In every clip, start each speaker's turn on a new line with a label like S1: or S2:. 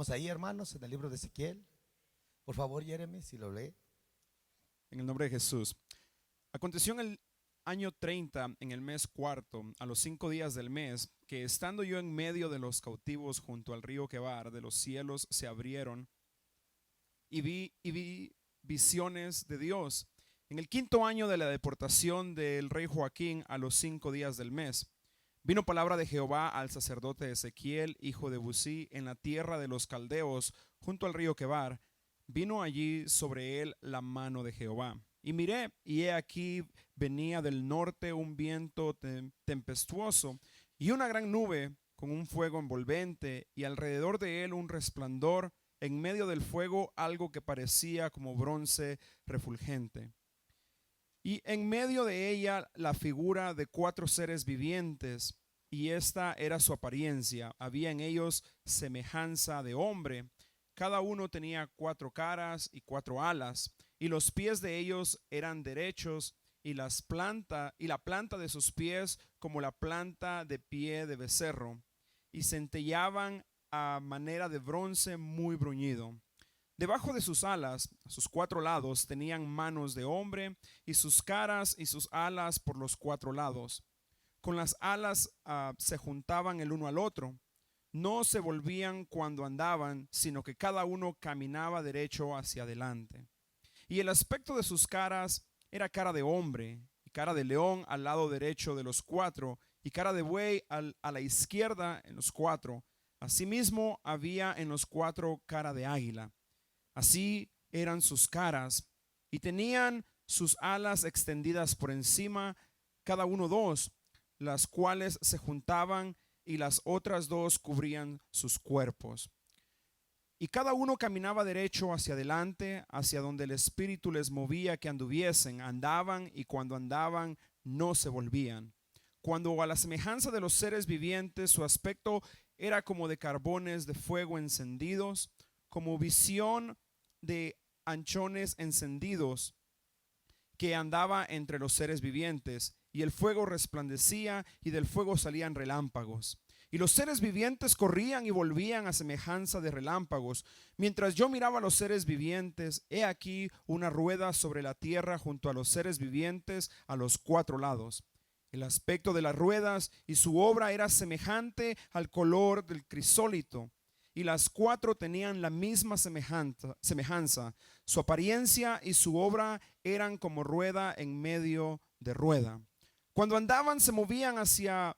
S1: Vamos ahí, hermanos, en el libro de Ezequiel. Por favor, Jeremy, si lo lee.
S2: En el nombre de Jesús. Aconteció en el año 30, en el mes cuarto, a los 5 días del mes, que estando yo en medio de los cautivos junto al río Quebar, de los cielos se abrieron y vi visiones de Dios. En el 5.º año de la deportación del rey Joaquín, a los 5 días del mes, vino palabra de Jehová al sacerdote Ezequiel, hijo de Busí, en la tierra de los caldeos, junto al río Quebar. Vino allí sobre él la mano de Jehová. Y miré, y he aquí venía del norte un viento tempestuoso y una gran nube con un fuego envolvente, y alrededor de él un resplandor, en medio del fuego algo que parecía como bronce refulgente. Y en medio de ella la figura de 4 seres vivientes, y esta era su apariencia. Había en ellos semejanza de hombre. Cada uno tenía 4 caras y 4 alas, y los pies de ellos eran derechos, y la planta de sus pies como la planta de pie de becerro, y centellaban a manera de bronce muy bruñido. Debajo de sus alas, a sus 4 lados, tenían manos de hombre, y sus caras y sus alas por los 4 lados. Con las alas se juntaban el uno al otro. No se volvían cuando andaban, sino que cada uno caminaba derecho hacia adelante. Y el aspecto de sus caras era cara de hombre, y cara de león al lado derecho de los 4, y cara de buey a la izquierda en los 4. Asimismo había en los 4 cara de águila. Así eran sus caras, y tenían sus alas extendidas por encima, cada uno 2, las cuales se juntaban, y las otras 2 cubrían sus cuerpos. Y cada uno caminaba derecho hacia adelante, hacia donde el Espíritu les movía que anduviesen. Andaban, y cuando andaban no se volvían. Cuando a la semejanza de los seres vivientes, su aspecto era como de carbones de fuego encendidos, como visión de anchones encendidos que andaba entre los seres vivientes, y el fuego resplandecía, y del fuego salían relámpagos. Y los seres vivientes corrían y volvían a semejanza de relámpagos. Mientras yo miraba a los seres vivientes, he aquí una rueda sobre la tierra junto a los seres vivientes a los 4 lados. El aspecto de las ruedas y su obra era semejante al color del crisólito, y las 4 tenían la misma semejanza. Su apariencia y su obra eran como rueda en medio de rueda. Cuando andaban se movían hacia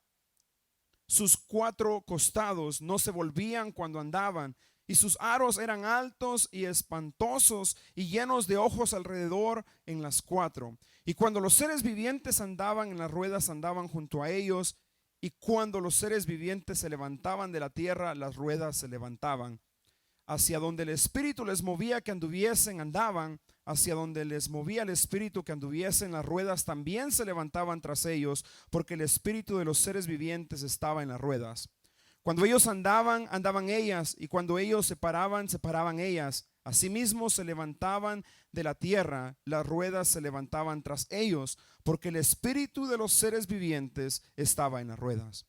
S2: sus 4 costados, no se volvían cuando andaban, y sus aros eran altos y espantosos, y llenos de ojos alrededor en las 4. Y cuando los seres vivientes andaban en las ruedas, andaban junto a ellos, y cuando los seres vivientes se levantaban de la tierra, las ruedas se levantaban. Hacia donde el Espíritu les movía que anduviesen, andaban. Hacia donde les movía el Espíritu que anduviesen, las ruedas también se levantaban tras ellos, porque el Espíritu de los seres vivientes estaba en las ruedas. Cuando ellos andaban, andaban ellas, y cuando ellos se paraban, se paraban ellas. Asimismo se levantaban de la tierra, las ruedas se levantaban tras ellos, porque el Espíritu de los seres vivientes estaba en las ruedas.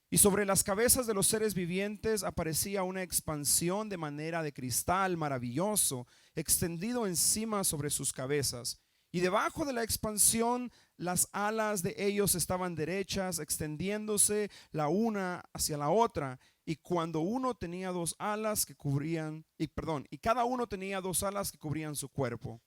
S2: Y sobre las cabezas de los seres vivientes aparecía una expansión de manera de cristal maravilloso, extendido encima sobre sus cabezas. Y debajo de la expansión, las alas de ellos estaban derechas, extendiéndose la una hacia la otra. Y cuando uno tenía 2 alas que cubrían, y cada uno tenía 2 alas que cubrían su cuerpo.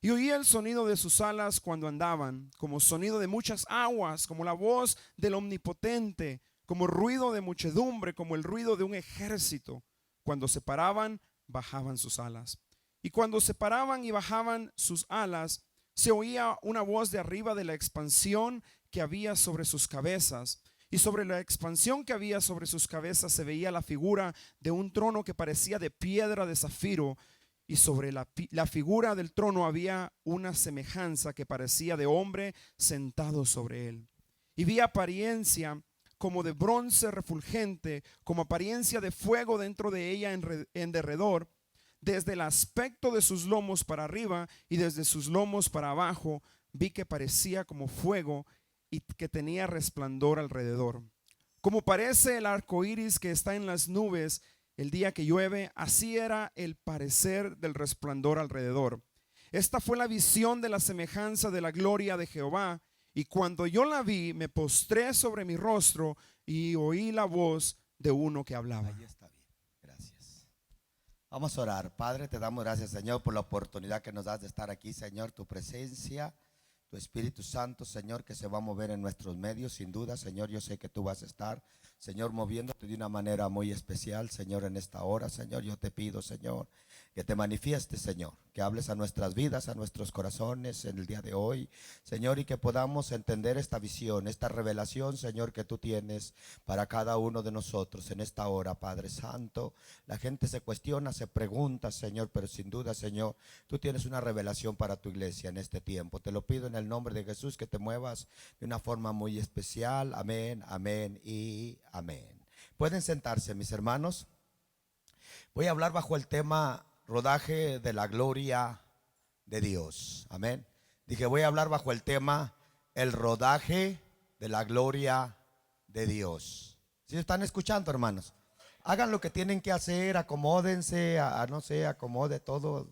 S2: Y oía el sonido de sus alas cuando andaban, como sonido de muchas aguas, como la voz del Omnipotente, como ruido de muchedumbre, como el ruido de un ejército. Cuando se paraban, bajaban sus alas. Y cuando se paraban y bajaban sus alas, se oía una voz de arriba de la expansión que había sobre sus cabezas. Y sobre la expansión que había sobre sus cabezas se veía la figura de un trono que parecía de piedra de zafiro. Y sobre la figura del trono había una semejanza que parecía de hombre sentado sobre él. Y vi apariencia como de bronce refulgente, como apariencia de fuego dentro de ella en derredor, desde el aspecto de sus lomos para arriba y desde sus lomos para abajo, vi que parecía como fuego y que tenía resplandor alrededor. Como parece el arco iris que está en las nubes, el día que llueve, así era el parecer del resplandor alrededor. Esta fue la visión de la semejanza de la gloria de Jehová. Y cuando yo la vi, me postré sobre mi rostro y oí la voz de uno que hablaba.
S1: Ahí está bien, gracias. Vamos a orar. Padre, te damos gracias, Señor, por la oportunidad que nos das de estar aquí, Señor. Tu presencia, tu Espíritu Santo, Señor, que se va a mover en nuestros medios, sin duda, Señor. Yo sé que tú vas a estar, Señor, moviéndote de una manera muy especial, Señor, en esta hora, Señor. Yo te pido, Señor, que te manifiestes, Señor, que hables a nuestras vidas, a nuestros corazones en el día de hoy, Señor, y que podamos entender esta visión, esta revelación, Señor, que tú tienes para cada uno de nosotros en esta hora, Padre Santo. La gente se cuestiona, se pregunta, Señor, pero sin duda, Señor, tú tienes una revelación para tu iglesia en este tiempo. Te lo pido en el nombre de Jesús, que te muevas de una forma muy especial. Amén, amén y amén. Pueden sentarse, mis hermanos. Voy a hablar bajo el tema rodaje de la gloria de Dios. Amén. Dije, voy a hablar bajo el tema el rodaje de la gloria de Dios. ¿Sí están escuchando, hermanos? Hagan lo que tienen que hacer, acomódense, no sé, acomode todo.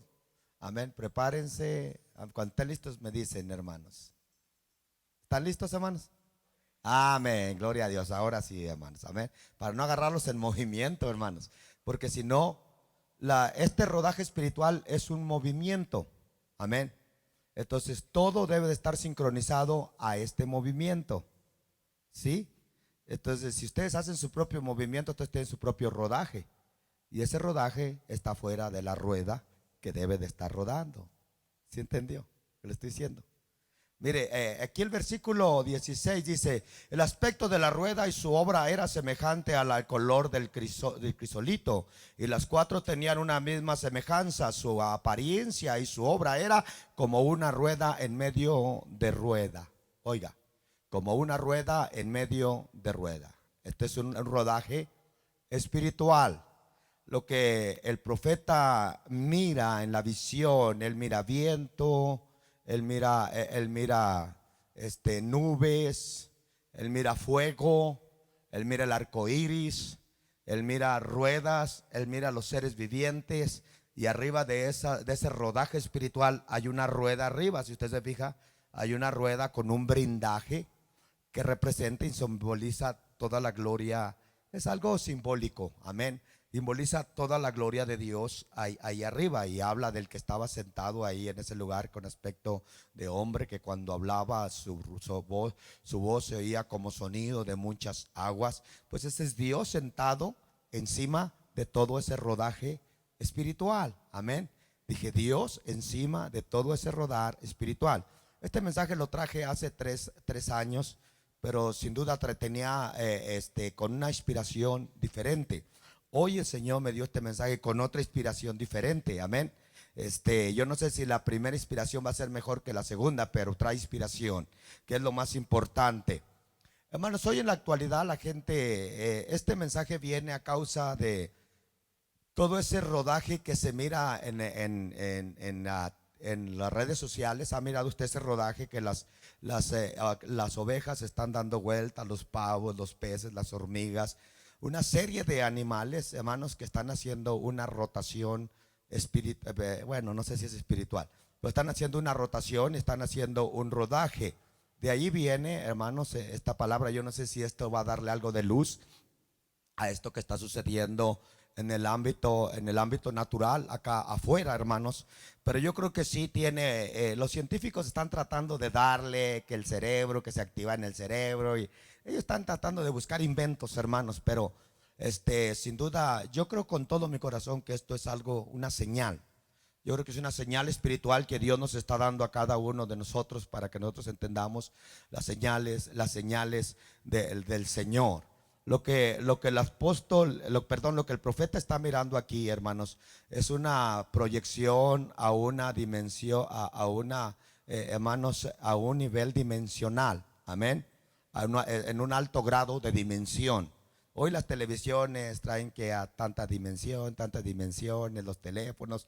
S1: Amén. Prepárense. Cuando estén listos me dicen, hermanos. ¿Están listos, hermanos? Amén, gloria a Dios. Ahora sí, hermanos, amén. Para no agarrarlos en movimiento, hermanos, porque si no, este rodaje espiritual es un movimiento. Amén. Entonces todo debe de estar sincronizado a este movimiento. ¿Sí? Entonces si ustedes hacen su propio movimiento, entonces tienen su propio rodaje. Y ese rodaje está fuera de la rueda que debe de estar rodando. ¿Sí entendió lo que le estoy diciendo? Mire, aquí el versículo 16 dice: el aspecto de la rueda y su obra era semejante al color del crisolito, y las cuatro tenían una misma semejanza. Su apariencia y su obra era como una rueda en medio de rueda. Oiga, como una rueda en medio de rueda. Este es un rodaje espiritual. Lo que el profeta mira en la visión, él mira viento, él mira nubes, él mira fuego, él mira el arco iris, él mira ruedas, él mira los seres vivientes. Y arriba de ese rodaje espiritual hay una rueda arriba. Si usted se fija, hay una rueda con un brindaje que representa y simboliza toda la gloria. Es algo simbólico, amén. Simboliza toda la gloria de Dios ahí arriba, y habla del que estaba sentado ahí en ese lugar con aspecto de hombre, que cuando hablaba su voz se oía como sonido de muchas aguas. Pues ese es Dios sentado encima de todo ese rodaje espiritual, amén. Dije, Dios encima de todo ese rodar espiritual. Este mensaje lo traje hace tres años, pero sin duda tenía con una inspiración diferente. Hoy el Señor me dio este mensaje con otra inspiración diferente, amén. Yo no sé si la primera inspiración va a ser mejor que la segunda, pero trae inspiración, que es lo más importante. Hermanos, hoy en la actualidad la gente, este mensaje viene a causa de todo ese rodaje que se mira en las redes sociales. ¿Ha mirado usted ese rodaje que las ovejas están dando vueltas, los pavos, los peces, las hormigas? Una serie de animales, hermanos, que están haciendo una rotación espiritual. Bueno, no sé si es espiritual, pero están haciendo una rotación, están haciendo un rodaje. De ahí viene, hermanos, esta palabra. Yo no sé si esto va a darle algo de luz a esto que está sucediendo en el ámbito natural acá afuera, hermanos. Pero yo creo que sí tiene, los científicos están tratando de darle que el cerebro, que se activa en el cerebro, y ellos están tratando de buscar inventos, hermanos. Pero sin duda, yo creo con todo mi corazón que esto es algo, una señal. Yo creo que es una señal espiritual que Dios nos está dando a cada uno de nosotros, para que nosotros entendamos las señales del Señor. Lo que el profeta está mirando aquí, hermanos, es una proyección a una dimensión, hermanos, a un nivel dimensional, amén, en un alto grado de dimensión. Hoy las televisiones traen que a tantas dimensiones, los teléfonos.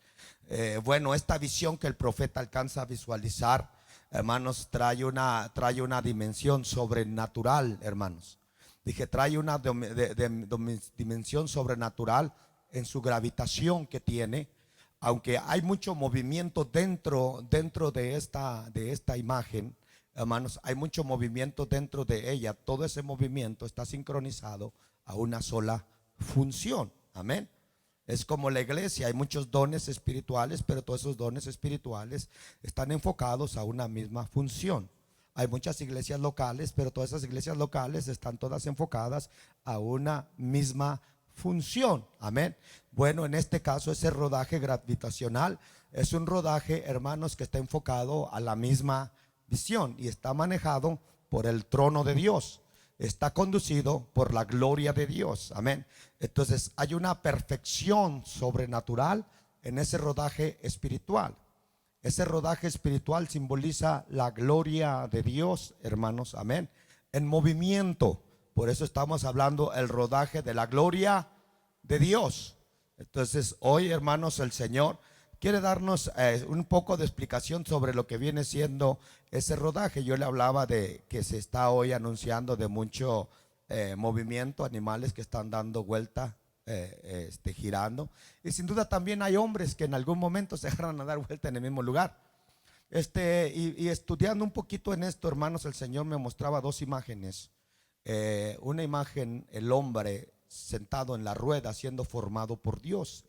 S1: Bueno, esta visión que el profeta alcanza a visualizar, hermanos, trae una dimensión sobrenatural, hermanos. Dije, trae una dimensión sobrenatural en su gravitación que tiene. Aunque hay mucho movimiento dentro de esta imagen, hermanos, hay mucho movimiento dentro de ella. Todo ese movimiento está sincronizado a una sola función. Amén. Es como la iglesia, hay muchos dones espirituales, pero todos esos dones espirituales están enfocados a una misma función. Hay muchas iglesias locales, pero todas esas iglesias locales están todas enfocadas a una misma función. Amén. Bueno, en este caso ese rodaje gravitacional es un rodaje, hermanos, que está enfocado a la misma visión y está manejado por el trono de Dios. Está conducido por la gloria de Dios. Amén. Entonces hay una perfección sobrenatural en ese rodaje espiritual. Ese rodaje espiritual simboliza la gloria de Dios, hermanos. Amén. En movimiento. Por eso estamos hablando el rodaje de la gloria de Dios. Entonces hoy, hermanos, el Señor quiere darnos un poco de explicación sobre lo que viene siendo ese rodaje. Yo le hablaba de que se está hoy anunciando de mucho movimiento, animales que están dando vuelta, girando. Y sin duda también hay hombres que en algún momento se agarran a dar vuelta en el mismo lugar. Y estudiando un poquito en esto, hermanos, el Señor me mostraba dos imágenes. Una imagen, el hombre sentado en la rueda siendo formado por Dios,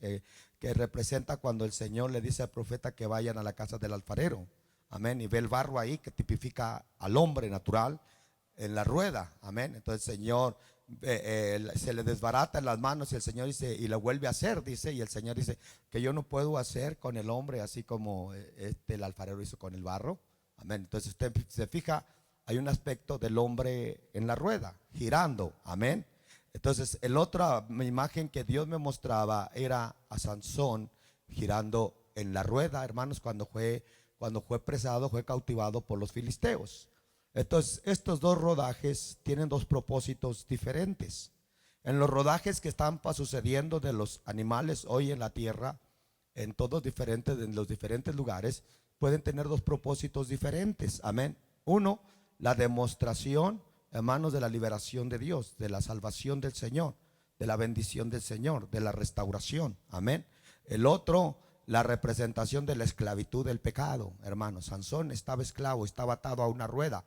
S1: que representa cuando el Señor le dice al profeta que vayan a la casa del alfarero. Amén. Y ve el barro ahí que tipifica al hombre natural en la rueda. Amén. Entonces el Señor se le desbarata en las manos y el Señor dice, y lo vuelve a hacer, dice, y el Señor dice que yo no puedo hacer con el hombre así como el alfarero hizo con el barro. Amén. Entonces usted se fija, hay un aspecto del hombre en la rueda, girando. Amén. Entonces el otra imagen que Dios me mostraba era a Sansón girando en la rueda, hermanos, cuando fue presado, fue cautivado por los filisteos. Entonces estos dos rodajes tienen dos propósitos diferentes. En los rodajes que están sucediendo de los animales hoy en la tierra, en los diferentes lugares, pueden tener dos propósitos diferentes. Amén. Uno, la demostración, hermanos, de la liberación de Dios, de la salvación del Señor, de la bendición del Señor, de la restauración. Amén. El otro, la representación de la esclavitud del pecado. Hermanos, Sansón estaba esclavo, estaba atado a una rueda.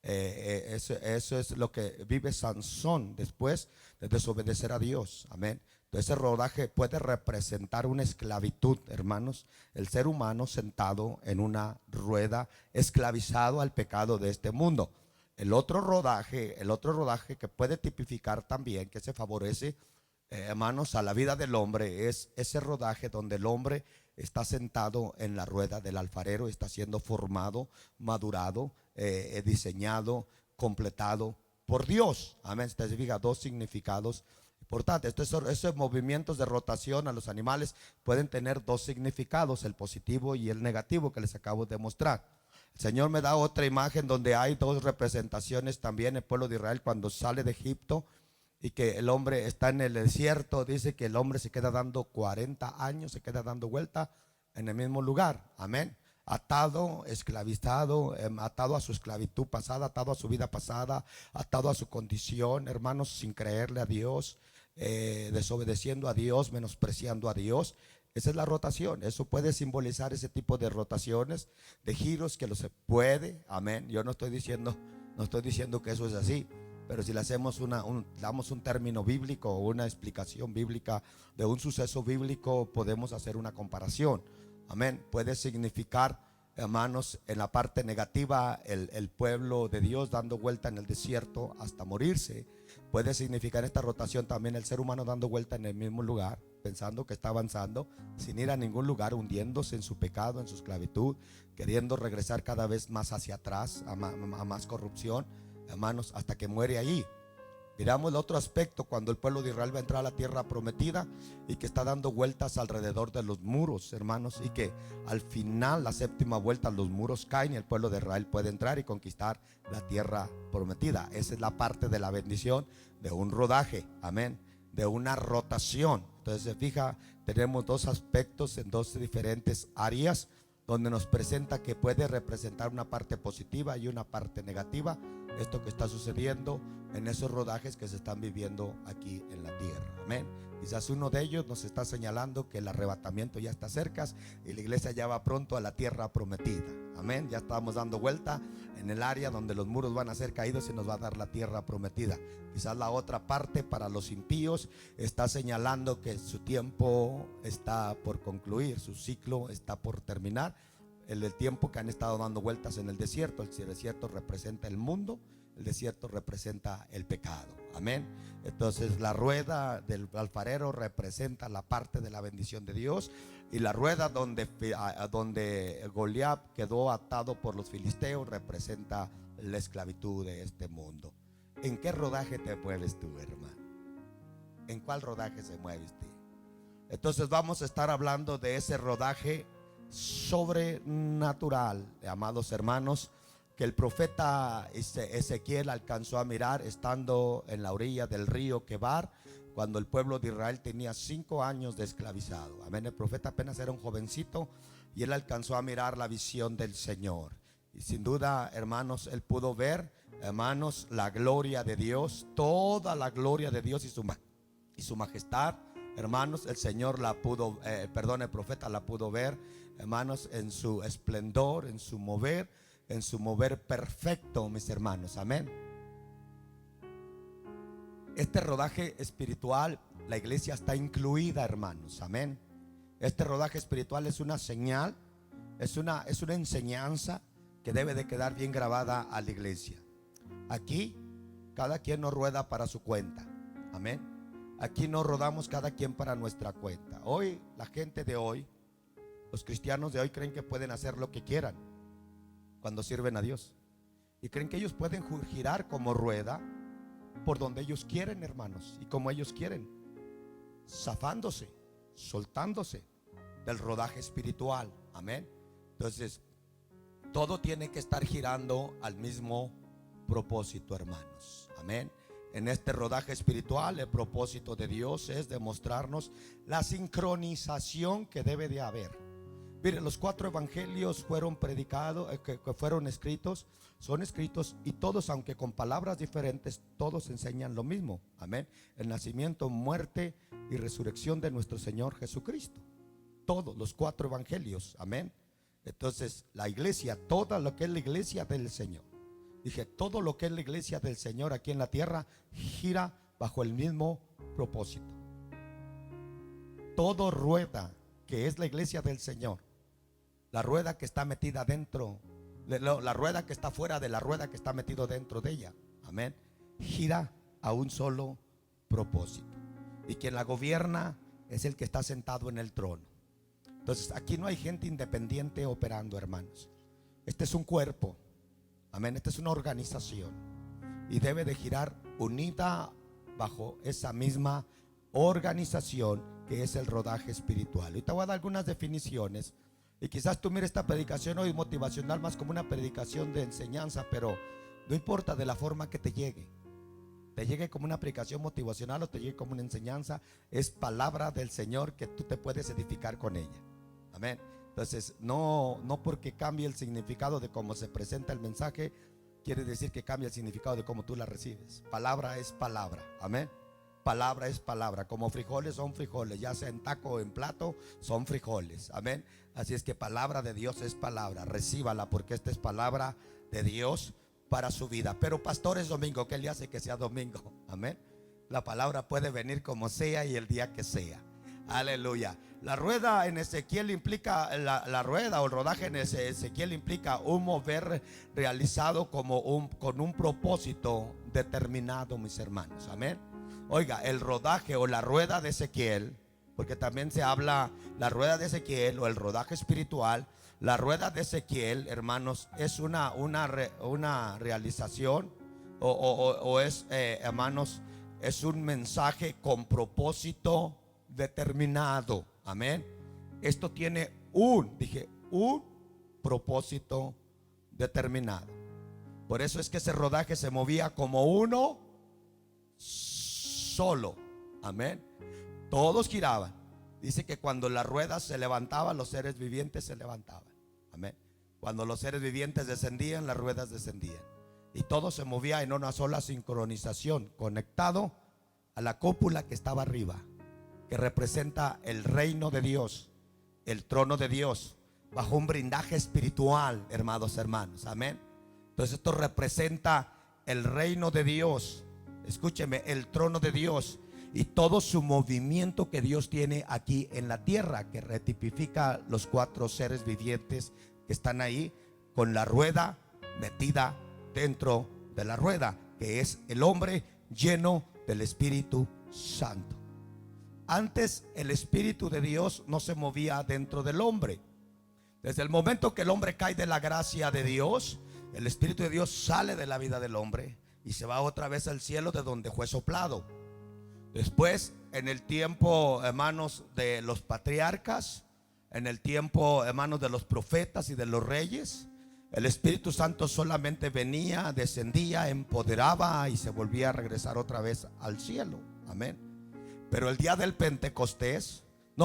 S1: Eso es lo que vive Sansón después de desobedecer a Dios. Amén. Entonces ese rodaje puede representar una esclavitud, hermanos. El ser humano sentado en una rueda, esclavizado al pecado de este mundo. El otro rodaje que puede tipificar también, que se favorece, hermanos, a la vida del hombre, es ese rodaje donde el hombre está sentado en la rueda del alfarero, está siendo formado, madurado, diseñado, completado por Dios. Amén. Se fija, dos significados importantes. Esos movimientos de rotación a los animales pueden tener dos significados, el positivo y el negativo que les acabo de mostrar. El Señor me da otra imagen donde hay dos representaciones también. El pueblo de Israel cuando sale de Egipto y que el hombre está en el desierto, dice que el hombre se queda dando 40 años, se queda dando vuelta en el mismo lugar. Amén. Atado, esclavizado, atado a su esclavitud pasada, atado a su vida pasada, atado a su condición, hermanos, sin creerle a Dios, desobedeciendo a Dios, menospreciando a Dios. Esa es la rotación. Eso puede simbolizar ese tipo de rotaciones, de giros que se puede. Amén. Yo no estoy diciendo que eso es así, pero si le hacemos damos un término bíblico o una explicación bíblica de un suceso bíblico, podemos hacer una comparación. Amén. Puede significar, hermanos, en la parte negativa, el pueblo de Dios dando vuelta en el desierto hasta morirse. Puede significar esta rotación también el ser humano dando vuelta en el mismo lugar, pensando que está avanzando, sin ir a ningún lugar, hundiéndose en su pecado, en su esclavitud, queriendo regresar cada vez más hacia atrás, a más corrupción, hermanos, hasta que muere allí. Miramos el otro aspecto cuando el pueblo de Israel va a entrar a la tierra prometida y que está dando vueltas alrededor de los muros, hermanos, y que al final, la séptima vuelta, los muros caen y el pueblo de Israel puede entrar y conquistar la tierra prometida. Esa es la parte de la bendición de un rodaje, amén, de una rotación. Entonces se fija, tenemos dos aspectos en dos diferentes áreas donde nos presenta que puede representar una parte positiva y una parte negativa. Esto que está sucediendo en esos rodajes que se están viviendo aquí en la tierra. Amén. Quizás uno de ellos nos está señalando que el arrebatamiento ya está cerca y la iglesia ya va pronto a la tierra prometida. Amén. Ya estamos dando vuelta en el área donde los muros van a ser caídos y nos va a dar la tierra prometida. Quizás la otra parte para los impíos está señalando que su tiempo está por concluir, su ciclo está por terminar. El tiempo que han estado dando vueltas en el desierto. El desierto representa el mundo, el desierto representa el pecado. Amén. Entonces la rueda del alfarero representa la parte de la bendición de Dios, y la rueda donde Goliat quedó atado por los filisteos representa la esclavitud de este mundo. ¿En qué rodaje te mueves tú, hermano? ¿En cuál rodaje se mueve usted? Entonces vamos a estar hablando de ese rodaje sobrenatural, amados hermanos, que el profeta Ezequiel alcanzó a mirar estando en la orilla del río Quebar, cuando el pueblo de Israel tenía 5 años de esclavizado. Amén. El profeta apenas era un jovencito y él alcanzó a mirar la visión del Señor. Y sin duda, hermanos, él pudo ver, hermanos, la gloria de Dios, toda la gloria de Dios y su majestad. Hermanos, el Señor la pudo, el profeta la pudo ver, hermanos, en su esplendor, en su mover perfecto, mis hermanos. Amén. Este rodaje espiritual, la iglesia está incluida, hermanos. Amén. Este rodaje espiritual es una señal, es una enseñanza que debe de quedar bien grabada a la iglesia. Aquí cada quien no rueda para su cuenta. Amén. Aquí no rodamos cada quien para nuestra cuenta. Hoy, la gente de hoy, los cristianos de hoy creen que pueden hacer lo que quieran cuando sirven a Dios, y creen que ellos pueden girar como rueda por donde ellos quieren, hermanos, y como ellos quieren, zafándose, soltándose del rodaje espiritual. Amén. Entonces todo tiene que estar girando al mismo propósito, hermanos. Amén. En este rodaje espiritual, el propósito de Dios es demostrarnos la sincronización que debe de haber. Mire, los 4 evangelios fueron predicados, que fueron escritos, son escritos, y todos, aunque con palabras diferentes, todos enseñan lo mismo. Amén. El nacimiento, muerte y resurrección de nuestro Señor Jesucristo. Todos los 4 evangelios. Amén. Entonces la iglesia, toda lo que es la iglesia del Señor, dije, todo lo que es la iglesia del Señor aquí en la tierra gira bajo el mismo propósito. Todo rueda que es la iglesia del Señor, la rueda que está metida dentro, la rueda que está fuera de la rueda que está metido dentro de ella, amén, gira a un solo propósito, y quien la gobierna es el que está sentado en el trono. Entonces aquí no hay gente independiente operando, hermanos. Este es un cuerpo, amén, esta es una organización, y debe de girar unida bajo esa misma organización que es el rodaje espiritual. Y te voy a dar algunas definiciones, y quizás tú mires esta predicación hoy motivacional más como una predicación de enseñanza, pero no importa de la forma que te llegue como una predicación motivacional o te llegue como una enseñanza, es palabra del Señor que tú te puedes edificar con ella. Amén. Entonces no porque cambie el significado de cómo se presenta el mensaje, quiere decir que cambia el significado de cómo tú la recibes. Palabra es palabra. Amén. Palabra es palabra. Como frijoles son frijoles, ya sea en taco o en plato, son frijoles. Amén. Así es que palabra de Dios es palabra. Recíbala, porque esta es palabra de Dios para su vida. Pero pastor, es domingo. ¿Qué le hace que sea domingo? Amén. La palabra puede venir como sea y el día que sea. Aleluya. La rueda en Ezequiel implica, la rueda o el rodaje en Ezequiel implica un mover realizado con un propósito determinado, mis hermanos. Amén. Oiga, el rodaje o la rueda de Ezequiel, porque también se habla la rueda de Ezequiel o el rodaje espiritual. La rueda de Ezequiel, hermanos, es una realización o es, hermanos, es un mensaje con propósito determinado. Amén. Esto tiene un propósito determinado. Por eso es que ese rodaje se movía como uno solo. Amén. Todos giraban. Dice que cuando las ruedas se levantaban, los seres vivientes se levantaban. Amén. Cuando los seres vivientes descendían, las ruedas descendían. Y todo se movía en una sola sincronización, conectado a la cúpula que estaba arriba. que representa el reino de Dios, el trono de Dios, bajo un blindaje espiritual, hermanos. Amén. Entonces esto representa el reino de Dios. Escúcheme, el trono de Dios y todo su movimiento que Dios tiene aquí en la tierra, que retipifica los 4 seres vivientes que están ahí, con la rueda metida dentro de la rueda, que es el hombre lleno del Espíritu Santo. Antes el Espíritu de Dios no se movía dentro del hombre. Desde el momento que el hombre cae de la gracia de Dios, el Espíritu de Dios sale de la vida del hombre y se va otra vez al cielo, de donde fue soplado. Después, en el tiempo, hermanos, de los patriarcas, en el tiempo, hermanos, de los profetas y de los reyes, el Espíritu Santo solamente venía, descendía, empoderaba y se volvía a regresar otra vez al cielo. Amén. Pero el día del Pentecostés,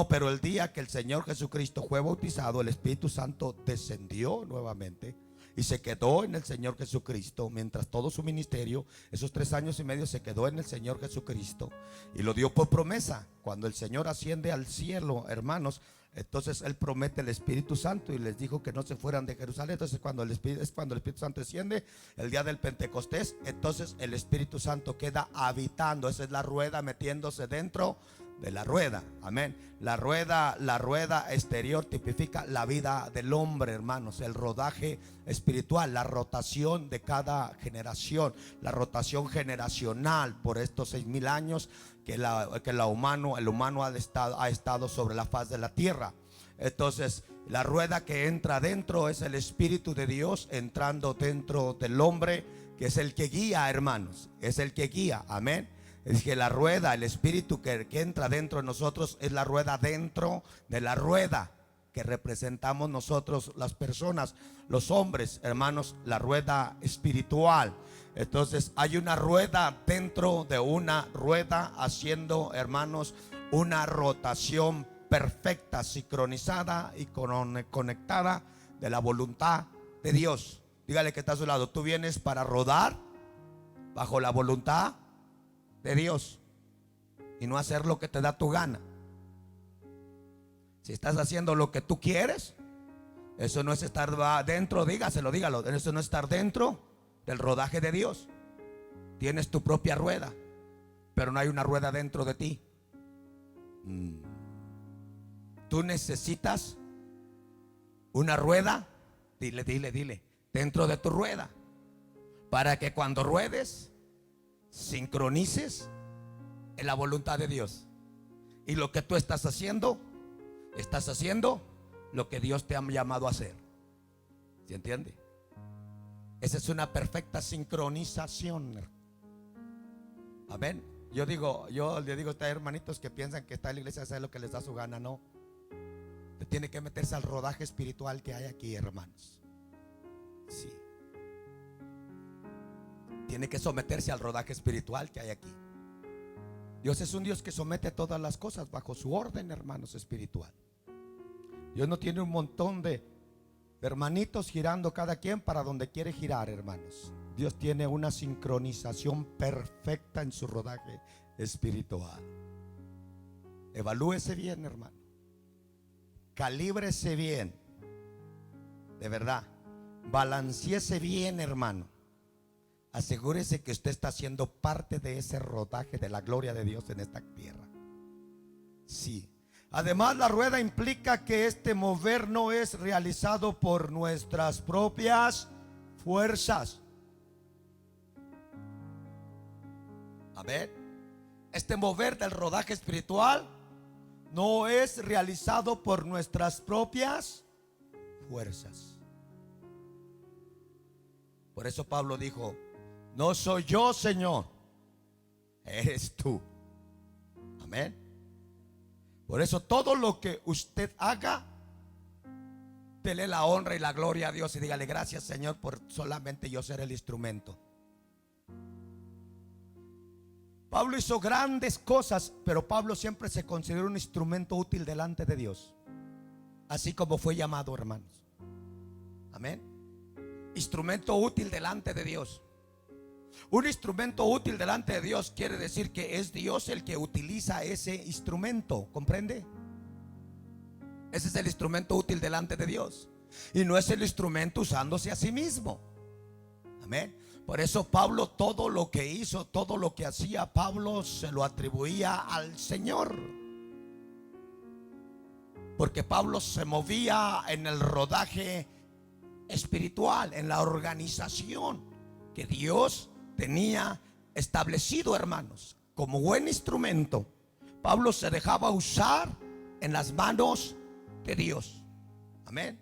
S1: pero el día que el Señor Jesucristo fue bautizado, el Espíritu Santo descendió nuevamente y se quedó en el Señor Jesucristo. Mientras todo su ministerio, esos 3 años y medio, se quedó en el Señor Jesucristo y lo dio por promesa. Cuando el Señor asciende al cielo, hermanos, entonces Él promete el Espíritu Santo y les dijo que no se fueran de Jerusalén. Entonces cuando el Espíritu Santo desciende, el día del Pentecostés, entonces el Espíritu Santo queda habitando. Esa es la rueda metiéndose dentro de la rueda. Amén. La rueda exterior tipifica la vida del hombre, hermanos, el rodaje espiritual, la rotación de cada generación, la rotación generacional por estos 6,000 años que el humano ha estado sobre la faz de la tierra. Entonces la rueda que entra dentro es el Espíritu de Dios entrando dentro del hombre, que es el que guía, hermanos, es el que guía. Amén. Es que la rueda, el Espíritu que entra dentro de nosotros, es la rueda dentro de la rueda que representamos nosotros, las personas, los hombres, hermanos, la rueda espiritual. Entonces hay una rueda dentro de una rueda, haciendo, hermanos, una rotación perfecta, sincronizada y conectada de la voluntad de Dios. Dígale que está a su lado: tú vienes para rodar bajo la voluntad de Dios y no hacer lo que te da tu gana. Si estás haciendo lo que tú quieres, eso no es estar dentro, dígalo, eso no es estar dentro del rodaje de Dios. Tienes tu propia rueda, pero no hay una rueda dentro de ti. Tú necesitas una rueda, dile, dentro de tu rueda, para que cuando ruedes, sincronices en la voluntad de Dios. Y lo que tú estás haciendo lo que Dios te ha llamado a hacer. ¿Se entiende? Esa es una perfecta sincronización. Amén. Yo le digo a ustedes, hermanitos, que piensan que está en la iglesia a hacer lo que les da su gana. No. Usted tiene que meterse al rodaje espiritual que hay aquí, hermanos. Sí. Tiene que someterse al rodaje espiritual que hay aquí. Dios es un Dios que somete todas las cosas bajo su orden, hermanos, espiritual. Dios no tiene un montón de hermanitos girando cada quien para donde quiere girar, hermanos. Dios tiene una sincronización perfecta en su rodaje espiritual. Evalúese bien, hermano. Calíbrese bien. De verdad. Balanceese bien, hermano. Asegúrese que usted está siendo parte de ese rodaje de la gloria de Dios en esta tierra. Sí. Además, la rueda implica que este mover no es realizado por nuestras propias fuerzas. A ver, este mover del rodaje espiritual no es realizado por nuestras propias fuerzas. Por eso Pablo dijo: no soy yo, Señor, eres tú. Amén. Por eso todo lo que usted haga, dele la honra y la gloria a Dios y dígale: gracias, Señor, por solamente yo ser el instrumento. Pablo hizo grandes cosas, pero Pablo siempre se consideró un instrumento útil delante de Dios, así como fue llamado, hermanos. Amén. Instrumento útil delante de Dios. Un instrumento útil delante de Dios quiere decir que es Dios el que utiliza ese instrumento, ¿comprende? Ese es el instrumento útil delante de Dios, y no es el instrumento usándose a sí mismo. Amén. Por eso Pablo, todo lo que hizo, todo lo que hacía, Pablo se lo atribuía al Señor, porque Pablo se movía en el rodaje espiritual, en la organización que Dios tenía establecido, hermanos. Como buen instrumento, Pablo se dejaba usar en las manos de Dios. Amén.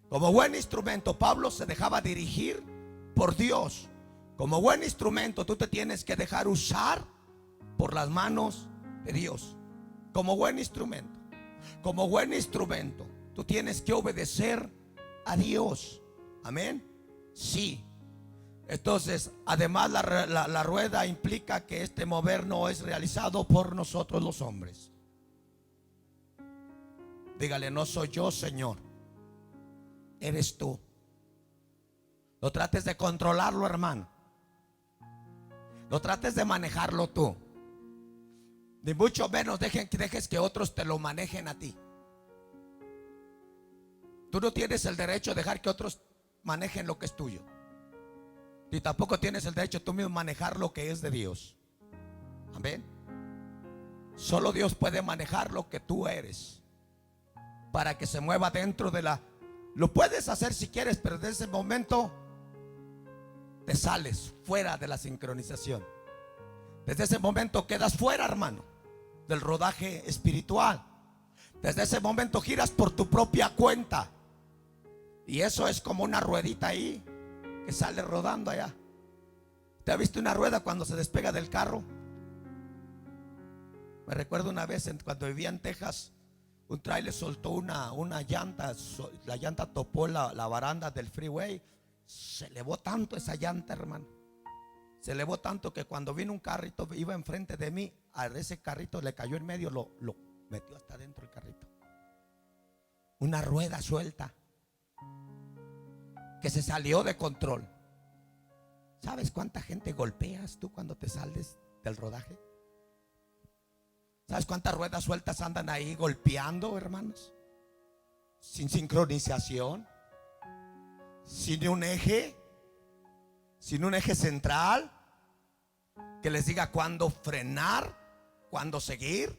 S1: Como buen instrumento, Pablo se dejaba dirigir por Dios. Como buen instrumento, tú te tienes que dejar usar por las manos de Dios. Como buen instrumento. Como buen instrumento, tú tienes que obedecer a Dios. Amén. Sí. Entonces, además la rueda implica que este mover no es realizado por nosotros los hombres. Dígale: no soy yo, Señor, eres tú. No trates de controlarlo, hermano. No trates de manejarlo tú, ni mucho menos dejes que otros te lo manejen a ti. Tú no tienes el derecho de dejar que otros manejen lo que es tuyo, y tampoco tienes el derecho tú mismo manejar lo que es de Dios. Amén. Solo Dios puede manejar lo que tú eres, para que se mueva dentro de la... Lo puedes hacer si quieres, pero desde ese momento te sales fuera de la sincronización. Desde ese momento quedas fuera, hermano, del rodaje espiritual. Desde ese momento giras por tu propia cuenta, y eso es como una ruedita ahí que sale rodando allá. ¿Te ha visto una rueda cuando se despega del carro? Me recuerdo una vez cuando vivía en Texas, un tráiler soltó una llanta. La llanta topó la baranda del freeway. Se elevó tanto esa llanta, hermano. Se elevó tanto que cuando vino un carrito, iba enfrente de mí, a ese carrito le cayó en medio, lo metió hasta dentro del carrito. Una rueda suelta que se salió de control. ¿Sabes cuánta gente golpeas tú cuando te sales del rodaje? ¿Sabes cuántas ruedas sueltas andan ahí golpeando, hermanos? Sin sincronización, sin un eje central que les diga cuándo frenar, cuándo seguir.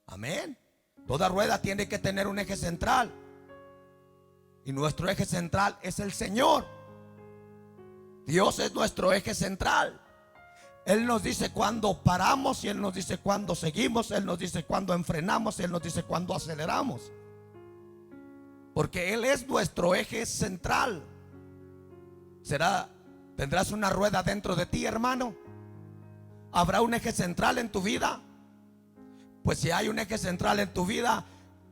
S1: Amén. Toda rueda tiene que tener un eje central, y nuestro eje central es el Señor. Dios es nuestro eje central. Él nos dice cuándo paramos, y Él nos dice cuándo seguimos. Él nos dice cuándo enfrenamos, y Él nos dice cuándo aceleramos, porque Él es nuestro eje central. ¿Tendrás una rueda dentro de ti, hermano? ¿Habrá un eje central en tu vida? Pues si hay un eje central en tu vida,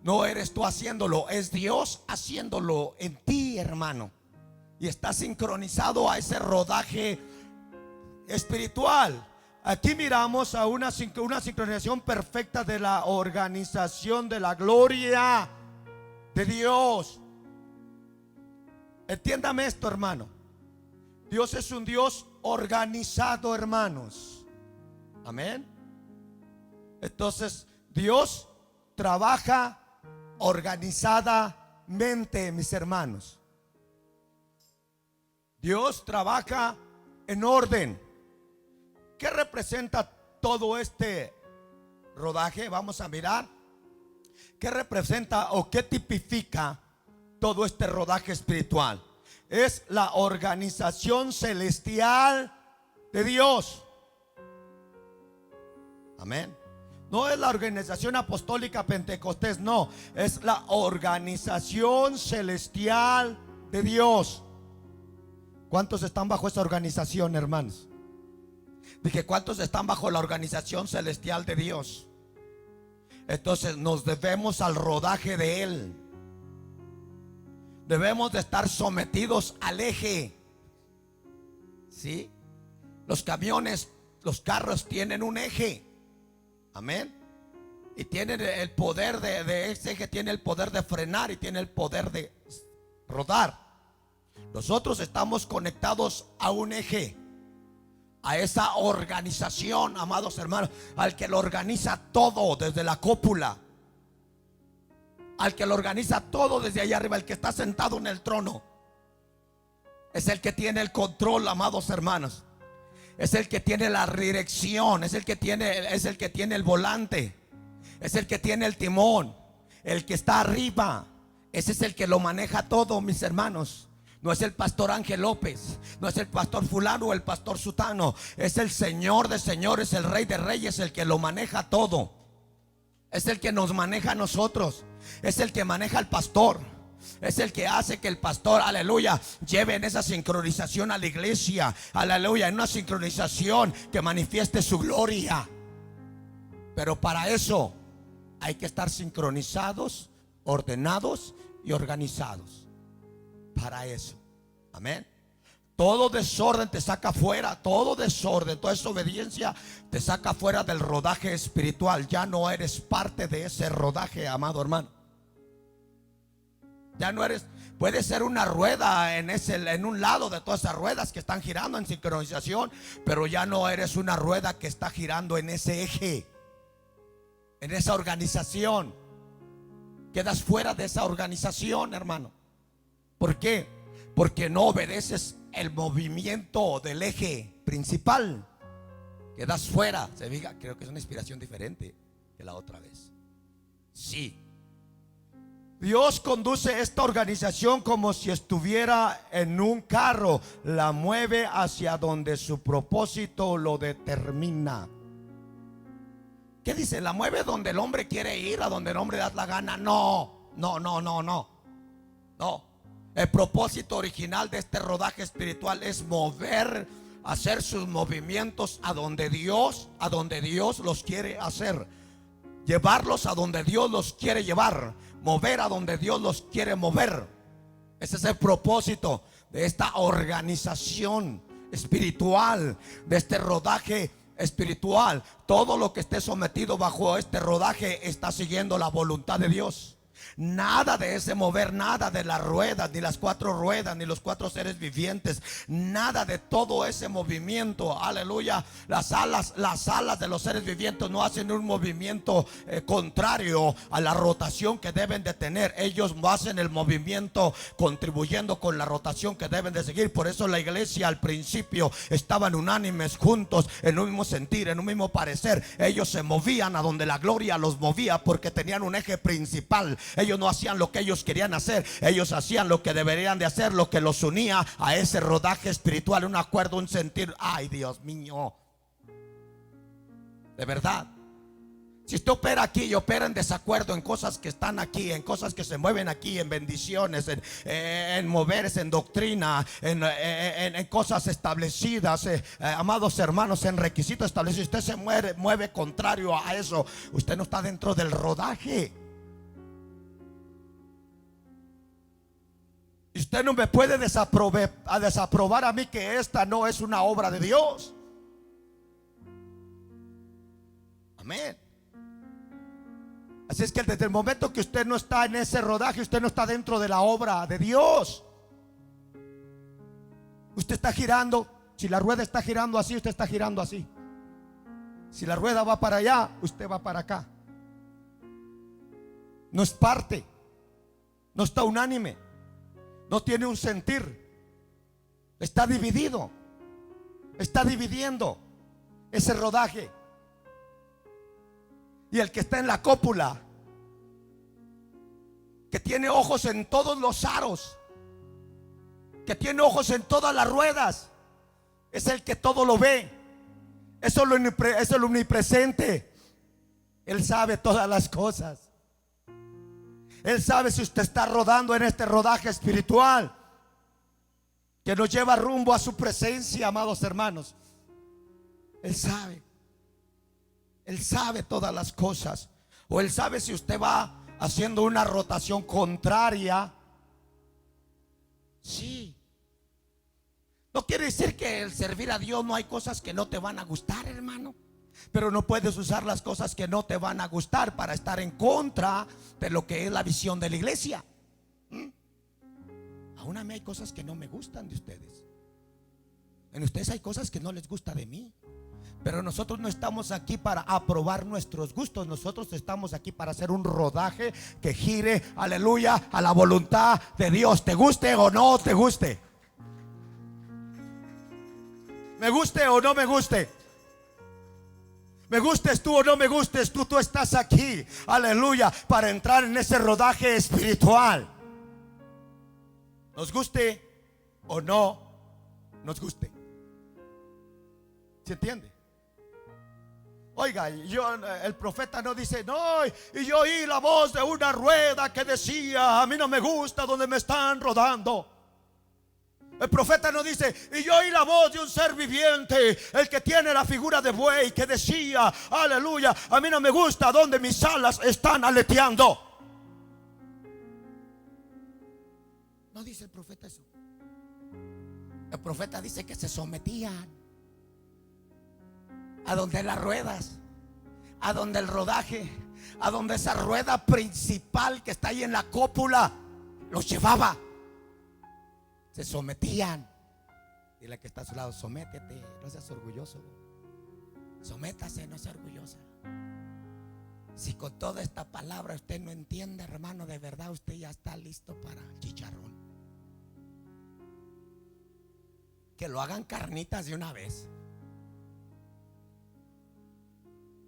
S1: no eres tú haciéndolo, es Dios haciéndolo en ti, hermano. Y está sincronizado a ese rodaje espiritual. Aquí miramos a una sincronización perfecta de la organización de la gloria de Dios. Entiéndame esto, hermano. Dios es un Dios organizado, hermanos. Amén. Entonces, Dios trabaja organizadamente, mis hermanos. Dios trabaja en orden. ¿Qué representa todo este rodaje? Vamos a mirar. ¿Qué representa o qué tipifica todo este rodaje espiritual? Es la organización celestial de Dios. Amén. No es la organización apostólica Pentecostés, no. Es la organización celestial de Dios. ¿Cuántos están bajo esa organización, hermanos? Dije, ¿cuántos están bajo la organización celestial de Dios? Entonces nos debemos al rodaje de Él. Debemos de estar sometidos al eje. ¿Sí? Los camiones, los carros tienen un eje. Amén. Y tienen el poder de ese eje, tiene el poder de frenar y tiene el poder de rodar. Nosotros estamos conectados a un eje. a esa organización, amados hermanos, al que lo organiza todo desde la cúpula, al que lo organiza todo desde allá arriba, el que está sentado en el trono. Es el que tiene el control, amados hermanos. Es el que tiene la dirección, es el que tiene el volante, es el que tiene el timón, el que está arriba. Ese es el que lo maneja todo, mis hermanos. No es el pastor Ángel López, no es el pastor fulano o el pastor sutano. Es el Señor de señores, el Rey de reyes, el que lo maneja todo. Es el que nos maneja a nosotros. Es el que maneja al pastor. Es el que hace que el pastor, aleluya, lleve en esa sincronización a la iglesia, aleluya, en una sincronización que manifieste su gloria. Pero para eso hay que estar sincronizados, ordenados y organizados. Para eso, amén. Todo desorden te saca fuera, todo desorden, toda desobediencia te saca fuera del rodaje espiritual. Ya no eres parte de ese rodaje, amado hermano. Ya no eres, puede ser una rueda en un lado de todas esas ruedas que están girando en sincronización, pero ya no eres una rueda que está girando en ese eje, en esa organización. Quedas fuera de esa organización, hermano. ¿Por qué? Porque no obedeces el movimiento del eje principal. Quedas fuera. Se diga, creo que es una inspiración diferente que la otra vez. Sí. Dios conduce esta organización como si estuviera en un carro. La mueve hacia donde su propósito lo determina. ¿Qué dice? La mueve donde el hombre quiere ir, a donde el hombre da la gana. No. El propósito original de este rodaje espiritual es mover, hacer sus movimientos a donde Dios los quiere hacer. Llevarlos a donde Dios los quiere llevar. Mover a donde Dios los quiere mover. Ese es el propósito de esta organización espiritual, de este rodaje espiritual. Todo lo que esté sometido bajo este rodaje está siguiendo la voluntad de Dios. Nada de ese mover, nada de las ruedas, ni las cuatro ruedas, ni los cuatro seres vivientes, nada de todo ese movimiento, aleluya. Las alas de los seres vivientes no hacen un movimiento contrario a la rotación que deben de tener. Ellos hacen el movimiento contribuyendo con la rotación que deben de seguir. Por eso la iglesia al principio estaban unánimes, juntos, en un mismo sentir, en un mismo parecer. Ellos se movían a donde la gloria los movía, porque tenían un eje principal. Ellos no hacían lo que ellos querían hacer, ellos hacían lo que deberían de hacer, lo que los unía a ese rodaje espiritual, un acuerdo, un sentir. Ay, Dios mío, de verdad. Si usted opera aquí y opera en desacuerdo en cosas que están aquí, en cosas que se mueven aquí, en bendiciones, en moverse, en doctrina, en cosas establecidas, amados hermanos, en requisitos establecidos, usted se mueve contrario a eso, usted no está dentro del rodaje. Y usted no me puede desaprobar a mí que esta no es una obra de Dios. Amén. Así es que desde el momento que usted no está en ese rodaje, usted no está dentro de la obra de Dios. Usted está girando. Si la rueda está girando así, usted está girando así. Si la rueda va para allá, usted va para acá. No es parte. No está unánime. No tiene un sentir. Está dividido. Está dividiendo ese rodaje. Y el que está en la cúpula, que tiene ojos en todos los aros, que tiene ojos en todas las ruedas, es el que todo lo ve. Eso es lo omnipresente. Él sabe todas las cosas. Él sabe si usted está rodando en este rodaje espiritual que nos lleva rumbo a su presencia, amados hermanos. Él sabe. Él sabe todas las cosas. O Él sabe si usted va haciendo una rotación contraria. Sí. No quiere decir que el servir a Dios no hay cosas que no te van a gustar, hermano. Pero no puedes usar las cosas que no te van a gustar para estar en contra de lo que es la visión de la iglesia. Aún a mí hay cosas que no me gustan de ustedes. En ustedes hay cosas que no les gusta de mí, pero nosotros no estamos aquí para aprobar nuestros gustos. Nosotros estamos aquí para hacer un rodaje que gire, aleluya, a la voluntad de Dios. Te guste o no te guste, me guste o no me guste, me gustes tú o no me gustes tú, tú estás aquí, aleluya, para entrar en ese rodaje espiritual. Nos guste o no nos guste. ¿Se entiende? Oiga, el profeta no dice, no, y yo oí la voz de una rueda que decía, a mí no me gusta donde me están rodando. El profeta no dice, y yo oí la voz de un ser viviente, el que tiene la figura de buey, que decía, aleluya, a mí no me gusta donde mis alas están aleteando. No dice el profeta eso. El profeta dice que se sometían a donde las ruedas, a donde el rodaje, a donde esa rueda principal que está ahí en la cópula los llevaba. Se sometían. Dile que está a su lado, sométete, no seas orgulloso. Sométase, no sea orgullosa. Si con toda esta palabra usted no entiende, hermano, de verdad usted ya está listo para chicharrón. Que lo hagan carnitas de una vez.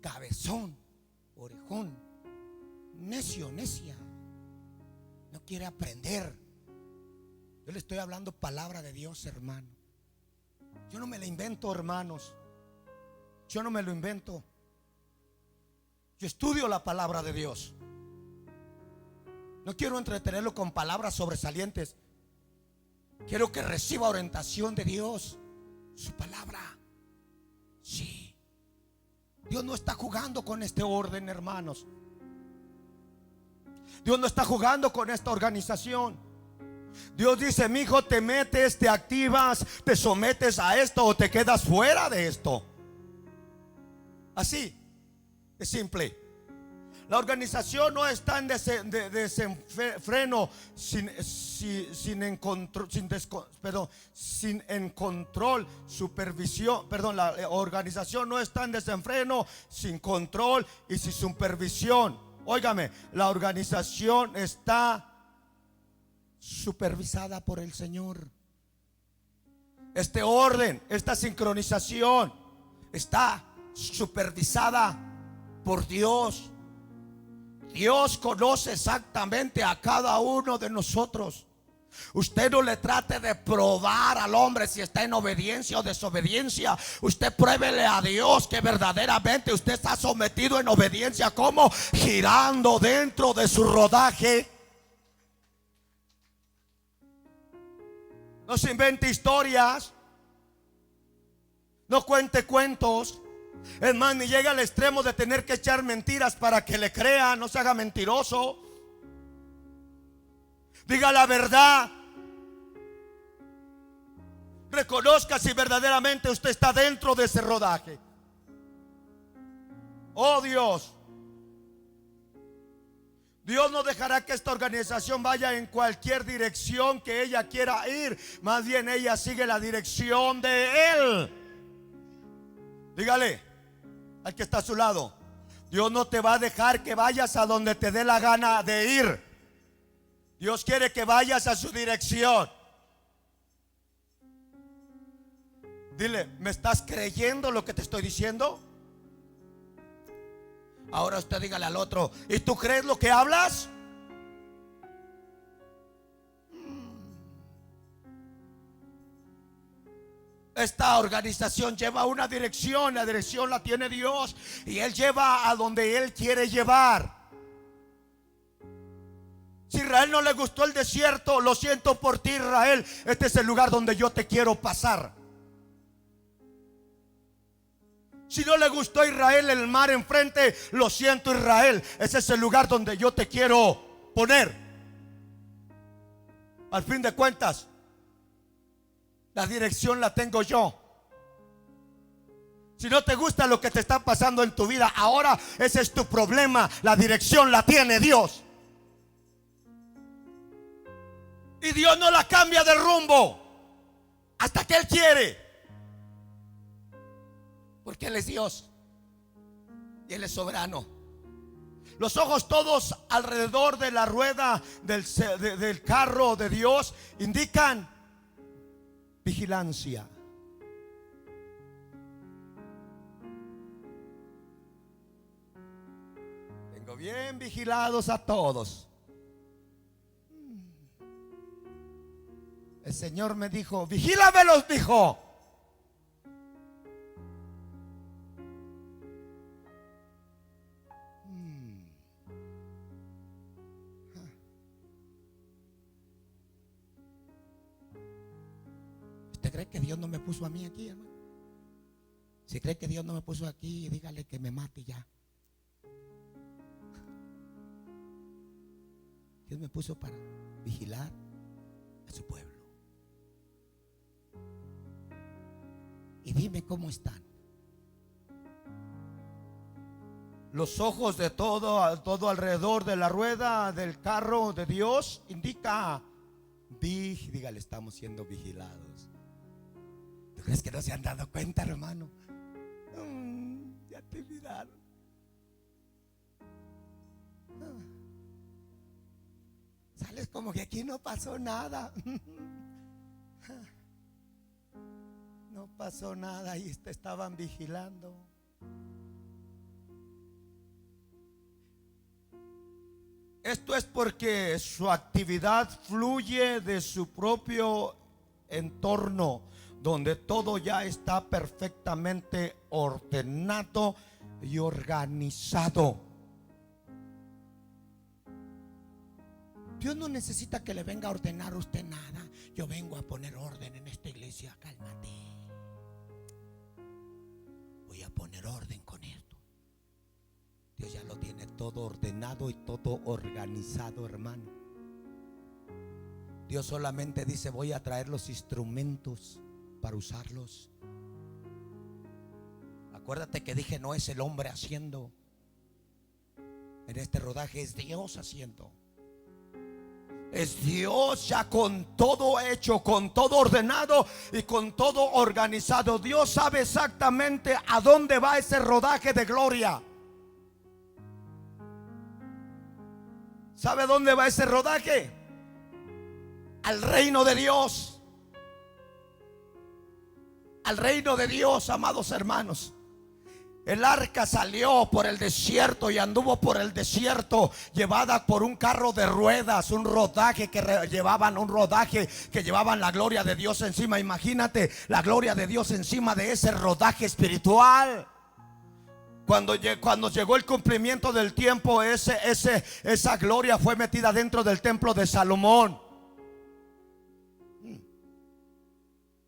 S1: Cabezón, orejón, necio, necia, no quiere aprender. Yo le estoy hablando palabra de Dios, hermano. Yo no me la invento, hermanos. Yo no me lo invento. Yo estudio la palabra de Dios. No quiero entretenerlo con palabras sobresalientes. Quiero que reciba orientación de Dios, su palabra. Sí. Dios no está jugando con este orden, hermanos. Dios no está jugando con esta organización. Dios dice, mi hijo, te metes, te activas, te sometes a esto o te quedas fuera de esto. Así es simple. La organización no está en desenfreno sin en control, supervisión. Perdón, la organización no está en desenfreno, sin control y sin supervisión. Óigame, la organización está supervisada por el Señor. Este orden, esta sincronización está supervisada por Dios. Dios conoce exactamente a cada uno de nosotros. Usted no le trate de probar al hombre si está en obediencia o desobediencia. Usted pruébele a Dios que verdaderamente usted está sometido en obediencia, como girando dentro de su rodaje. No se invente historias, no cuente cuentos. Es más, ni llega al extremo de tener que echar mentiras para que le crean. No se haga mentiroso. Diga la verdad. Reconozca si verdaderamente usted está dentro de ese rodaje. Oh Dios, Dios no dejará que esta organización vaya en cualquier dirección que ella quiera ir. Más bien ella sigue la dirección de Él. Dígale al que está a su lado, Dios no te va a dejar que vayas a donde te dé la gana de ir. Dios quiere que vayas a su dirección. Dile, ¿me estás creyendo lo que te estoy diciendo? Ahora usted dígale al otro, ¿y tú crees lo que hablas? Esta organización lleva una dirección, la dirección la tiene Dios y Él lleva a donde Él quiere llevar. Si a Israel no le gustó el desierto, lo siento por ti, Israel, este es el lugar donde yo te quiero pasar. Si no le gustó a Israel el mar enfrente, lo siento, Israel, ese es el lugar donde yo te quiero poner. Al fin de cuentas, la dirección la tengo yo. Si no te gusta lo que te está pasando en tu vida ahora, ese es tu problema. La dirección la tiene Dios. Y Dios no la cambia de rumbo hasta que Él quiere. porque Él es Dios y Él es soberano. Los ojos todos alrededor de la rueda del carro de Dios indican vigilancia. Tengo bien vigilados a todos. El Señor me dijo: vigílamelos, dijo. ¿Usted cree que Dios no me puso a mí aquí, hermano? Si cree que Dios no me puso aquí, dígale que me mate ya. Dios me puso para vigilar a su pueblo. Y dime cómo están. Los ojos de todo alrededor de la rueda del carro de Dios indica dígale, estamos siendo vigilados. ¿Tú crees que no se han dado cuenta, hermano? Ya te miraron. Sales como que aquí no pasó nada. No pasó nada y te estaban vigilando. Esto es porque su actividad fluye de su propio entorno, donde todo ya está perfectamente ordenado y organizado. Dios no necesita que le venga a ordenar a usted nada. Yo vengo a poner orden en esta iglesia. Cálmate. Voy a poner orden con esto. Dios ya lo tiene todo ordenado y todo organizado, hermano. Dios solamente dice: voy a traer los instrumentos para usarlos. Acuérdate que dije: no es el hombre haciendo. En este rodaje es Dios haciendo. Es Dios ya con todo hecho, con todo ordenado y con todo organizado. Dios sabe exactamente a dónde va ese rodaje de gloria. ¿Sabe dónde va ese rodaje? Al reino de Dios. Al reino de Dios, amados hermanos. El arca salió por el desierto y anduvo por el desierto, llevada por un carro de ruedas, un rodaje que llevaban la gloria de Dios encima. Imagínate la gloria de Dios encima de ese rodaje espiritual. Cuando llegó el cumplimiento del tiempo, esa gloria fue metida dentro del templo de Salomón.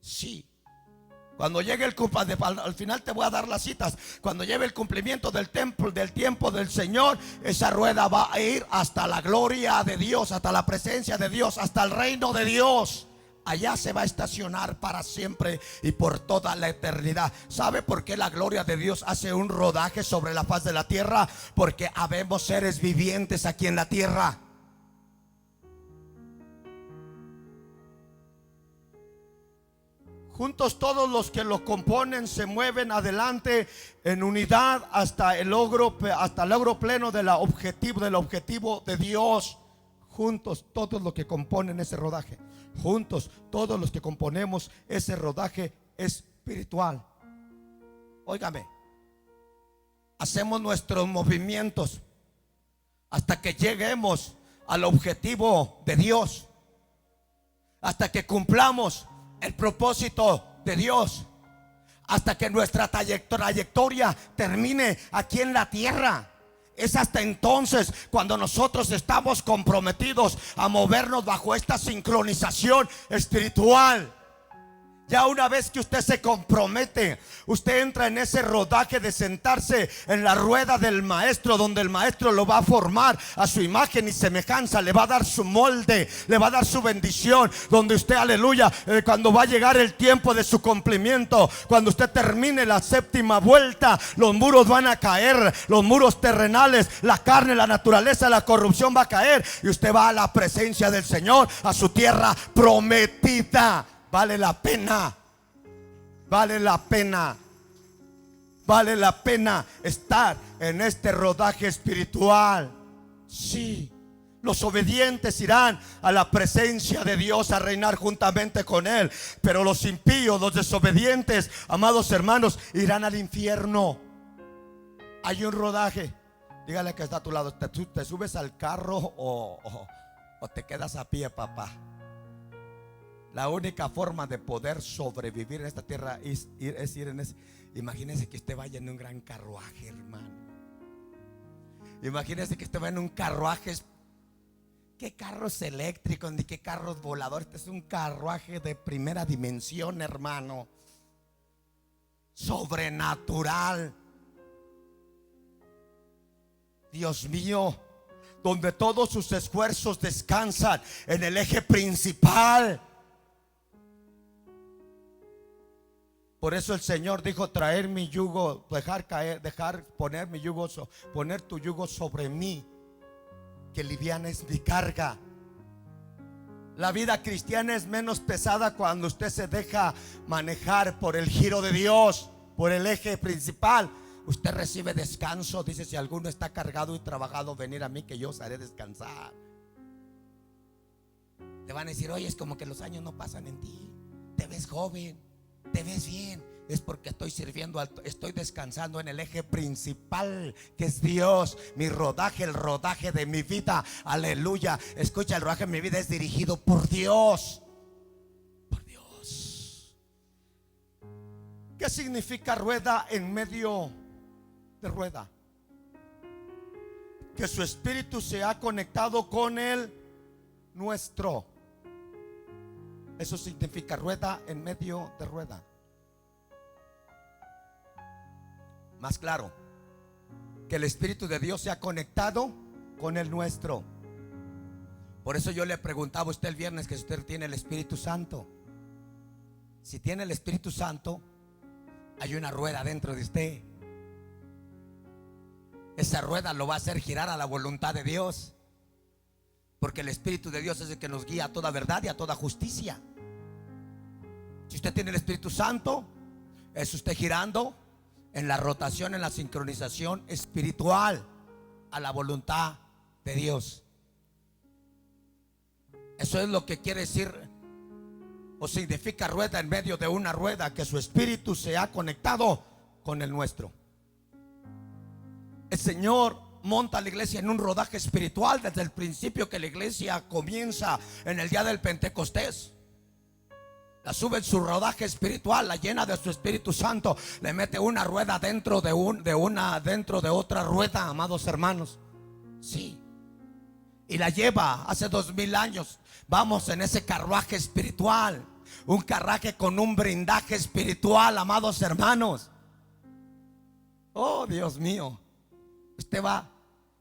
S1: Sí. Cuando llegue al final te voy a dar las citas. Cuando llegue el cumplimiento del tiempo del Señor, esa rueda va a ir hasta la gloria de Dios, hasta la presencia de Dios, hasta el reino de Dios. Allá se va a estacionar para siempre y por toda la eternidad. ¿Sabe por qué la gloria de Dios hace un rodaje sobre la faz de la tierra? Porque habemos seres vivientes aquí en la tierra. Juntos todos los que lo componen se mueven adelante en unidad hasta el logro pleno del objetivo de Dios. Juntos todos los que componen ese rodaje, juntos todos los que componemos ese rodaje espiritual. Óigame, hacemos nuestros movimientos hasta que lleguemos al objetivo de Dios, hasta que cumplamos el propósito de Dios, hasta que nuestra trayectoria termine aquí en la tierra. Es hasta entonces cuando nosotros estamos comprometidos a movernos bajo esta sincronización espiritual. Ya una vez que usted se compromete, usted entra en ese rodaje de sentarse en la rueda del maestro, donde el maestro lo va a formar a su imagen y semejanza, le va a dar su molde, le va a dar su bendición, donde usted, aleluya, cuando va a llegar el tiempo de su cumplimiento, cuando usted termine la séptima vuelta, los muros van a caer, los muros terrenales, la carne, la naturaleza, la corrupción va a caer y usted va a la presencia del Señor, a su tierra prometida. Vale la pena, vale la pena. Vale la pena estar en este rodaje espiritual. Sí. Los obedientes irán a la presencia de Dios a reinar juntamente con Él. Pero los impíos, los desobedientes, amados hermanos, irán al infierno. Hay un rodaje. Dígale que está a tu lado. ¿Te subes al carro o te quedas a pie, papá? La única forma de poder sobrevivir en esta tierra es ir en ese. Imagínese que usted vaya en un gran carruaje, hermano. Imagínese que usted va en un carruaje. ¿Qué carros eléctricos ni qué carros voladores? Este es un carruaje de primera dimensión, hermano. Sobrenatural. Dios mío, donde todos sus esfuerzos descansan en el eje principal. Por eso el Señor dijo: traer mi yugo, poner tu yugo sobre mí, que liviana es mi carga. La vida cristiana es menos pesada cuando usted se deja manejar por el giro de Dios, por el eje principal. Usted recibe descanso. Dice: si alguno está cargado y trabajado, venir a mí, que yo os haré descansar. Te van a decir: oye, es como que los años no pasan en ti. Te ves joven, te ves bien. Es porque estoy sirviendo, estoy descansando en el eje principal, que es Dios. Mi rodaje, el rodaje de mi vida. Aleluya. Escucha, el rodaje de mi vida es dirigido por Dios. Por Dios. ¿Qué significa rueda en medio de rueda? Que su espíritu se ha conectado con el nuestro. Eso significa rueda en medio de rueda. Más claro, que el Espíritu de Dios se ha conectado con el nuestro. Por eso yo le preguntaba a usted el viernes que si usted tiene el Espíritu Santo. Si tiene el Espíritu Santo, hay una rueda dentro de usted. Esa rueda lo va a hacer girar a la voluntad de Dios, porque el Espíritu de Dios es el que nos guía a toda verdad y a toda justicia. Si usted tiene el Espíritu Santo, es usted girando en la rotación, en la sincronización espiritual a la voluntad de Dios. Eso es lo que quiere decir o significa rueda en medio de una rueda, que su espíritu se ha conectado con el nuestro. El Señor monta a la iglesia en un rodaje espiritual desde el principio que la iglesia comienza en el día del Pentecostés. La sube en su rodaje espiritual, la llena de su Espíritu Santo, le mete una rueda dentro de otra rueda, amados hermanos. Sí. Y la lleva hace 2000 años. Vamos en ese carruaje espiritual, un carruaje con un blindaje espiritual, amados hermanos. Oh, Dios mío. Usted va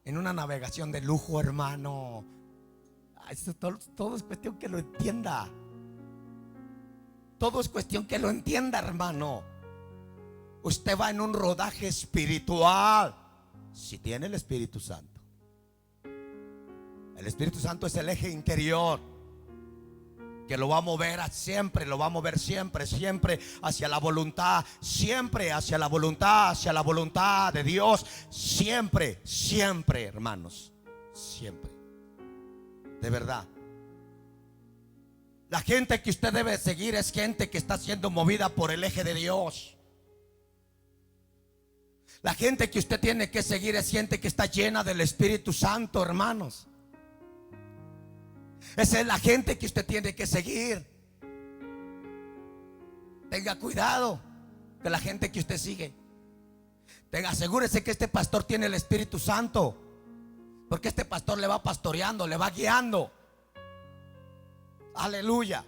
S1: en una navegación de lujo, hermano. Todo es cuestión que lo entienda. Todo es cuestión que lo entienda, hermano. Usted va en un rodaje espiritual si tiene el Espíritu Santo. El Espíritu Santo es el eje interior que lo va a mover siempre, lo va a mover siempre hacia la voluntad, siempre hacia la voluntad de Dios, siempre, hermanos, siempre. De verdad. La gente que usted debe seguir es gente que está siendo movida por el eje de Dios. La gente que usted tiene que seguir es gente que está llena del Espíritu Santo, hermanos. Esa es la gente que usted tiene que seguir. Tenga cuidado de la gente que usted sigue. Asegúrese que este pastor tiene el Espíritu Santo, porque este pastor le va pastoreando, le va guiando. Aleluya.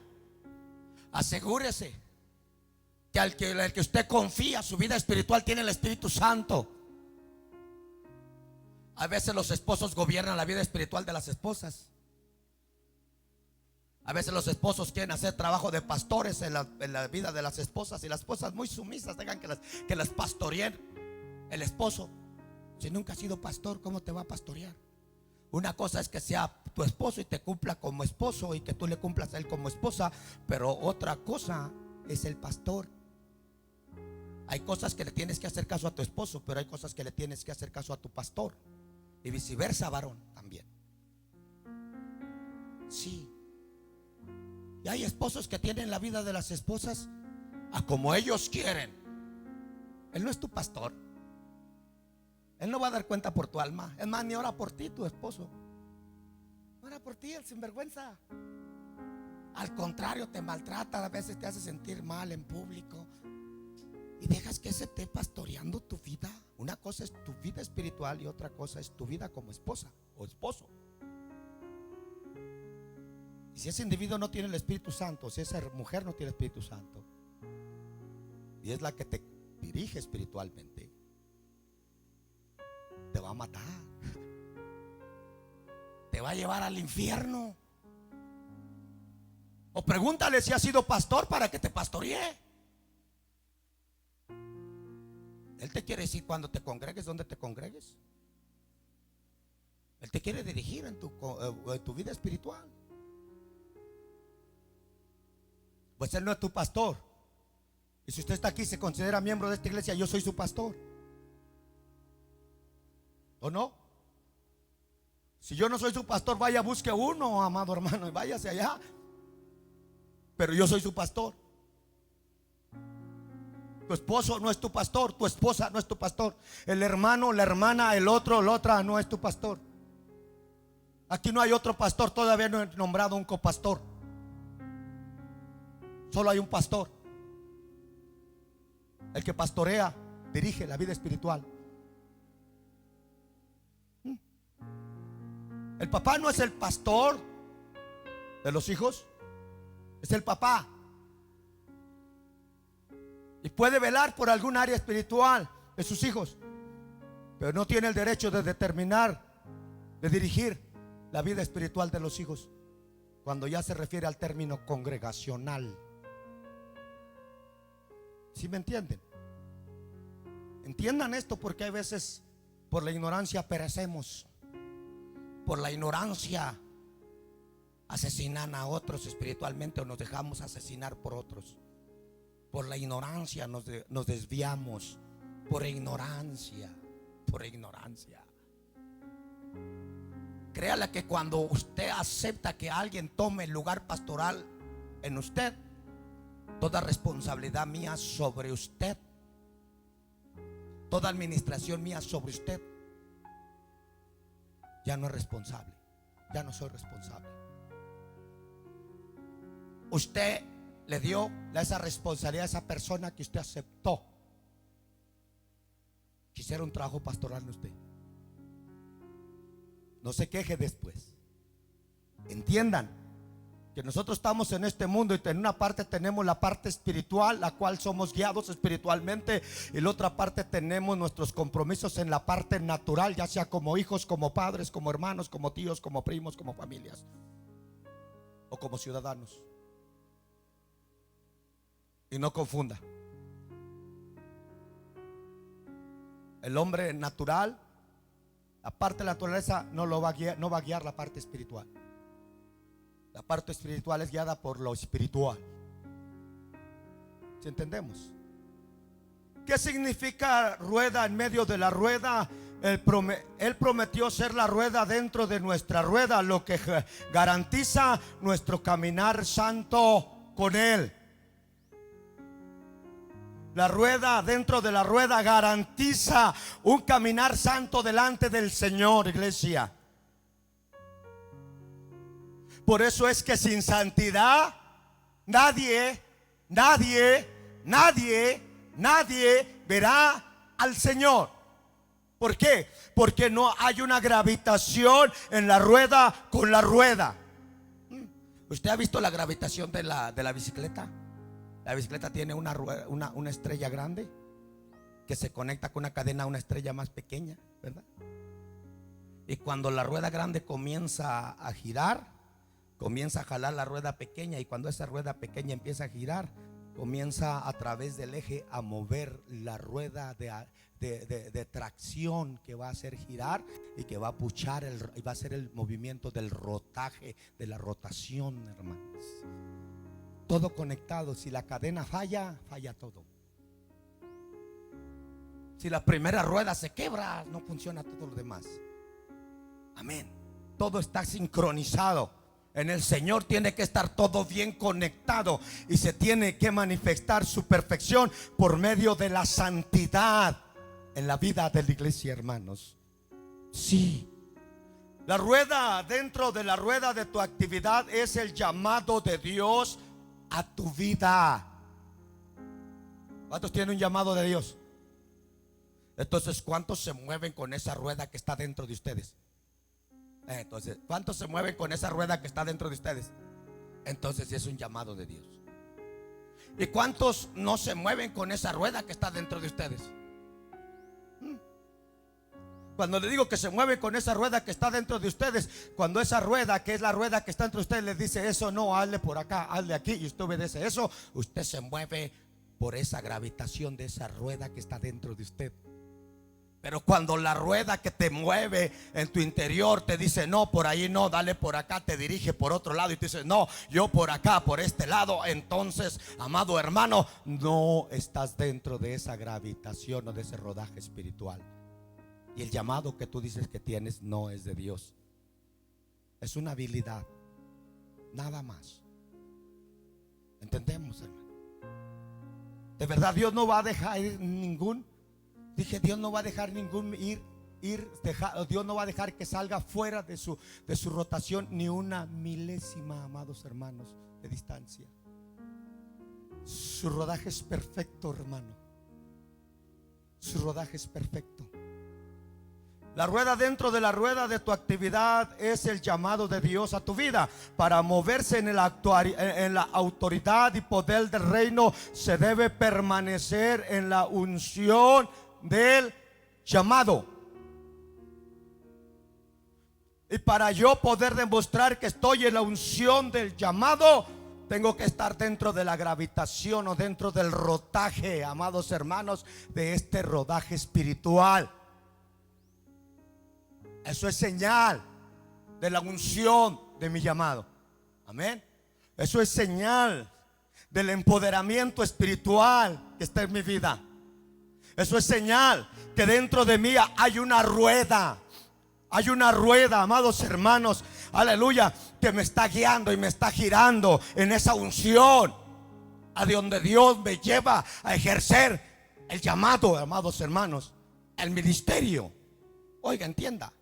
S1: Asegúrese que al que usted confía, su vida espiritual, tiene el Espíritu Santo. A veces los esposos gobiernan la vida espiritual de las esposas. A veces los esposos quieren hacer trabajo de pastores en la vida de las esposas, y las esposas muy sumisas dejan que las pastoreen el esposo. Si nunca has sido pastor, ¿cómo te va a pastorear? Una cosa es que sea tu esposo y te cumpla como esposo, y que tú le cumplas a él como esposa, pero otra cosa es el pastor. Hay cosas que le tienes que hacer caso a tu esposo, pero hay cosas que le tienes que hacer caso a tu pastor. Y viceversa, varón, también. Sí. Y hay esposos que tienen la vida de las esposas a como ellos quieren. Él no es tu pastor. Él no va a dar cuenta por tu alma. Es más, ni ora por ti, tu esposo. Ora por ti, el sinvergüenza. Al contrario, te maltrata, a veces te hace sentir mal en público. Y dejas que se esté pastoreando tu vida. Una cosa es tu vida espiritual y otra cosa es tu vida como esposa o esposo. Y si ese individuo no tiene el Espíritu Santo, si esa mujer no tiene el Espíritu Santo, y es la que te dirige espiritualmente, te va a matar. Te va a llevar al infierno. O pregúntale si ha sido pastor para que te pastoree. Él te quiere decir cuando te congregues, donde te congregues. Él te quiere dirigir en tu vida espiritual. Pues Él no es tu pastor. Y si usted está aquí y se considera miembro de esta iglesia, yo soy su pastor. ¿O no? Si yo no soy su pastor, vaya, busque uno, amado hermano, y váyase allá. Pero yo soy su pastor. Tu esposo no es tu pastor, tu esposa no es tu pastor, el hermano, la hermana, el otro, la otra no es tu pastor. Aquí no hay otro pastor, todavía no he nombrado un copastor. Solo hay un pastor. El que pastorea, dirige la vida espiritual. El papá no es el pastor de los hijos, es el papá. Y puede velar por algún área espiritual de sus hijos, pero no tiene el derecho de determinar, de dirigir la vida espiritual de los hijos cuando ya se refiere al término congregacional. ¿Sí me entienden? Entiendan esto, porque hay veces por la ignorancia perecemos. Por la ignorancia asesinan a otros espiritualmente o nos dejamos asesinar por otros. Por la ignorancia nos desviamos. Por ignorancia. Por ignorancia. Créala que cuando usted acepta que alguien tome el lugar pastoral en usted, toda responsabilidad mía sobre usted, toda administración mía sobre usted, ya no es responsable. Ya no soy responsable. Usted le dio esa responsabilidad a esa persona que usted aceptó que hiciera un trabajo pastoral en usted. No se queje después. Entiendan que nosotros estamos en este mundo y en una parte tenemos la parte espiritual, la cual somos guiados espiritualmente, y en la otra parte tenemos nuestros compromisos en la parte natural, ya sea como hijos, como padres, como hermanos, como tíos, como primos, como familias o como ciudadanos. Y no confunda. El hombre natural, la parte de la naturaleza no lo va a guiar, no va a guiar la parte espiritual. La parte espiritual es guiada por lo espiritual. ¿Sí entendemos? ¿Qué significa rueda en medio de la rueda? Él prometió ser la rueda dentro de nuestra rueda, lo que garantiza nuestro caminar santo con Él. La rueda dentro de la rueda garantiza un caminar santo delante del Señor, iglesia. Por eso es que sin santidad nadie verá al Señor. ¿Por qué? Porque no hay una gravitación en la rueda con la rueda. ¿Usted ha visto la gravitación de la bicicleta? La bicicleta tiene una estrella grande que se conecta con una cadena a una estrella más pequeña, ¿verdad? Y cuando la rueda grande comienza a girar, comienza a jalar la rueda pequeña, y cuando esa rueda pequeña empieza a girar, comienza a través del eje a mover la rueda de tracción que va a hacer girar y que va a puchar y va a hacer el movimiento del rotaje, de la rotación, hermanos. Todo conectado. Si la cadena falla, falla todo. Si la primera rueda se quebra, no funciona todo lo demás. Amén. Todo está sincronizado. En el Señor tiene que estar todo bien conectado y se tiene que manifestar su perfección por medio de la santidad en la vida de la iglesia, hermanos. Sí. La rueda, dentro de la rueda de tu actividad, es el llamado de Dios a tu vida. ¿Cuántos tienen un llamado de Dios? Entonces, ¿cuántos se mueven con esa rueda que está dentro de ustedes? Entonces, ¿cuántos se mueven con esa rueda que está dentro de ustedes? Entonces es un llamado de Dios. ¿Y cuántos no se mueven con esa rueda que está dentro de ustedes? Cuando le digo que se mueve con esa rueda que está dentro de ustedes, cuando esa rueda, que es la rueda que está entre ustedes, les dice eso no, hazle por acá, hazle aquí, y usted obedece eso, usted se mueve por esa gravitación de esa rueda que está dentro de usted. Pero cuando la rueda que te mueve en tu interior te dice no, por ahí no, dale por acá, te dirige por otro lado y te dice no, yo por acá, por este lado, entonces, amado hermano, no estás dentro de esa gravitación o de ese rodaje espiritual. Y el llamado que tú dices que tienes no es de Dios. Es una habilidad, nada más. ¿Entendemos, hermano? De verdad, Dios no va a dejar ningún... Dije, Dios no va a dejar ningún Dios no va a dejar que salga fuera de su rotación ni una milésima, amados hermanos, de distancia. Su rodaje es perfecto, hermano. Su rodaje es perfecto. La rueda dentro de la rueda de tu actividad es el llamado de Dios a tu vida. Para moverse en la autoridad y poder del reino, se debe permanecer en la unción del llamado. Y para yo poder demostrar que estoy en la unción del llamado, tengo que estar dentro de la gravitación o dentro del rodaje, amados hermanos, de este rodaje espiritual. Eso es señal de la unción de mi llamado. Amén. Eso es señal del empoderamiento espiritual que está en mi vida. Eso es señal que dentro de mí hay una rueda. Hay una rueda, amados hermanos, aleluya, que me está guiando y me está girando en esa unción a donde Dios me lleva a ejercer el llamado, amados hermanos, el ministerio. Oiga, entienda.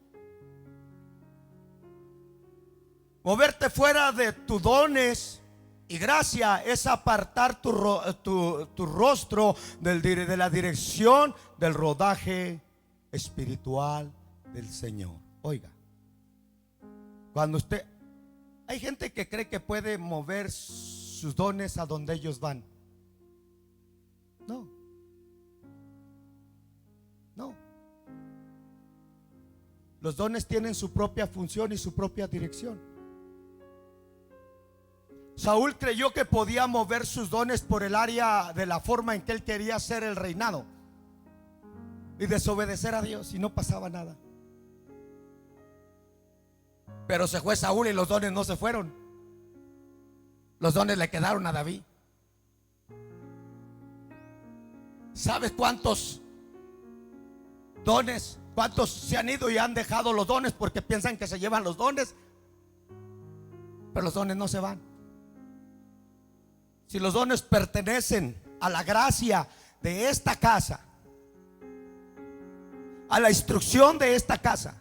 S1: Moverte fuera de tus dones y gracia es apartar tu rostro de la dirección del rodaje espiritual del Señor. Oiga, cuando hay gente que cree que puede mover sus dones a donde ellos van. No. Los dones tienen su propia función y su propia dirección. Saúl creyó que podía mover sus dones por el área de la forma en que él quería hacer el reinado y desobedecer a Dios, y no pasaba nada. Pero se fue Saúl y los dones no se fueron. Los dones le quedaron a David. ¿Sabes cuántos dones? ¿Cuántos se han ido y han dejado los dones porque piensan que se llevan los dones? Pero los dones no se van. Si los dones pertenecen a la gracia de esta casa, a la instrucción de esta casa,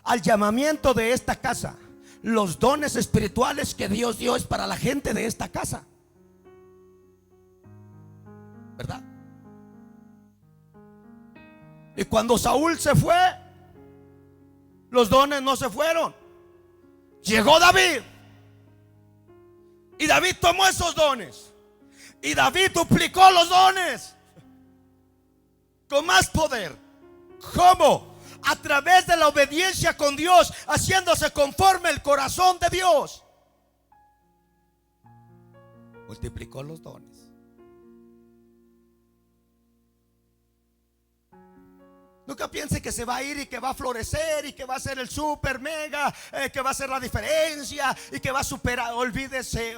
S1: al llamamiento de esta casa, los dones espirituales que Dios dio es para la gente de esta casa, ¿verdad? Y cuando Saúl se fue, los dones no se fueron. Llegó David, y David tomó esos dones, y David duplicó los dones con más poder. ¿Cómo? A través de la obediencia con Dios, haciéndose conforme el corazón de Dios. Multiplicó los dones. Nunca piense que se va a ir y que va a florecer y que va a ser el super mega, que va a ser la diferencia y que va a superar. Olvídese,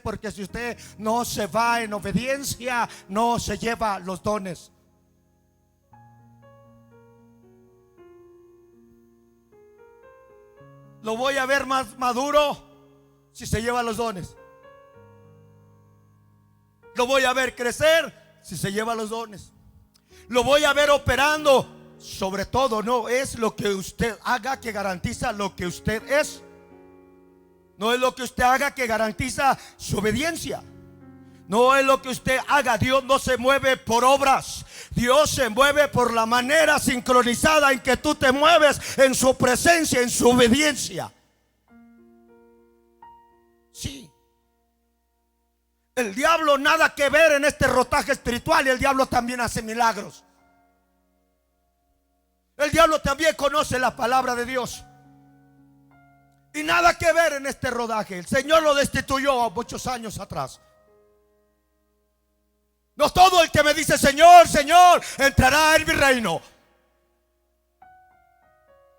S1: porque si usted no se va en obediencia, no se lleva los dones. Lo voy a ver más maduro si se lleva los dones. Lo voy a ver crecer si se lleva los dones. Lo voy a ver operando. Sobre todo, no es lo que usted haga que garantiza lo que usted es. No es lo que usted haga que garantiza su obediencia. No es lo que usted haga. Dios no se mueve por obras. Dios se mueve por la manera sincronizada en que tú te mueves en su presencia, en su obediencia. Sí. El diablo nada que ver en este rotaje espiritual. Y el diablo también hace milagros. El diablo también conoce la palabra de Dios. Y nada que ver en este rodaje. El Señor lo destituyó muchos años atrás. No todo el que me dice Señor, Señor, entrará en mi reino.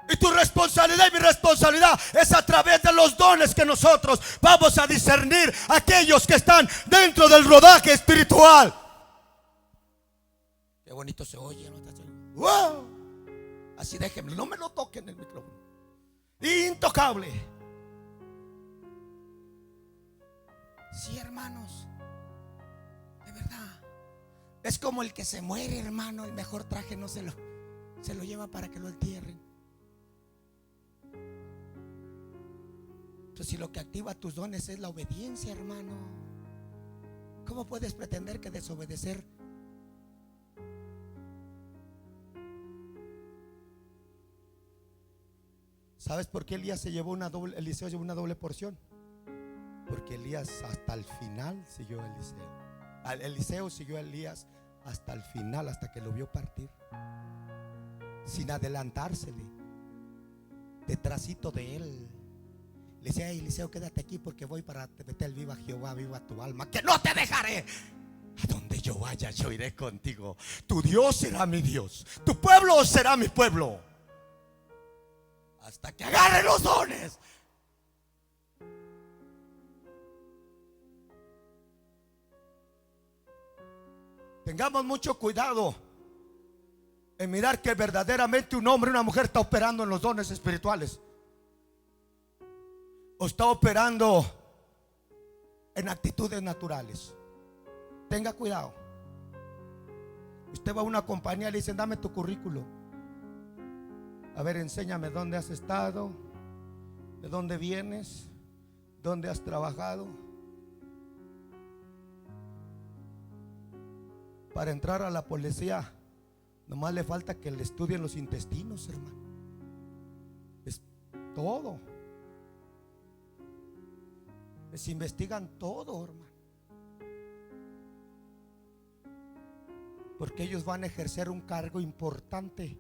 S1: Y tu responsabilidad y mi responsabilidad es a través de los dones que nosotros vamos a discernir aquellos que están dentro del rodaje espiritual. Qué bonito se oye, ¿no? ¡Wow! Así déjenme, no me lo toquen el micrófono. Intocable. Sí, hermanos, de verdad. Es como el que se muere, hermano. El mejor traje no se lo lleva para que lo entierren. Entonces, si lo que activa tus dones es la obediencia, hermano, ¿cómo puedes pretender que desobedecer? ¿Sabes por qué Elías se llevó Eliseo llevó una doble porción? Porque Elías hasta el final siguió a Eliseo. Eliseo siguió a Elías hasta el final, hasta que lo vio partir, sin adelantársele, detrásito de él. Le decía: Eliseo, quédate aquí porque voy para Betel. Viva Jehová, viva tu alma, que no te dejaré. A donde yo vaya, yo iré contigo. Tu Dios será mi Dios, tu pueblo será mi pueblo, hasta que agarre los dones. Tengamos mucho cuidado en mirar que verdaderamente un hombre o una mujer está operando en los dones espirituales, o está operando en actitudes naturales. Tenga cuidado. Usted va a una compañía y le dicen: dame tu currículo. A ver, enséñame dónde has estado, de dónde vienes, dónde has trabajado. Para entrar a la policía, nomás le falta que le estudien los intestinos, hermano. Es todo. Les investigan todo, hermano. Porque ellos van a ejercer un cargo importante.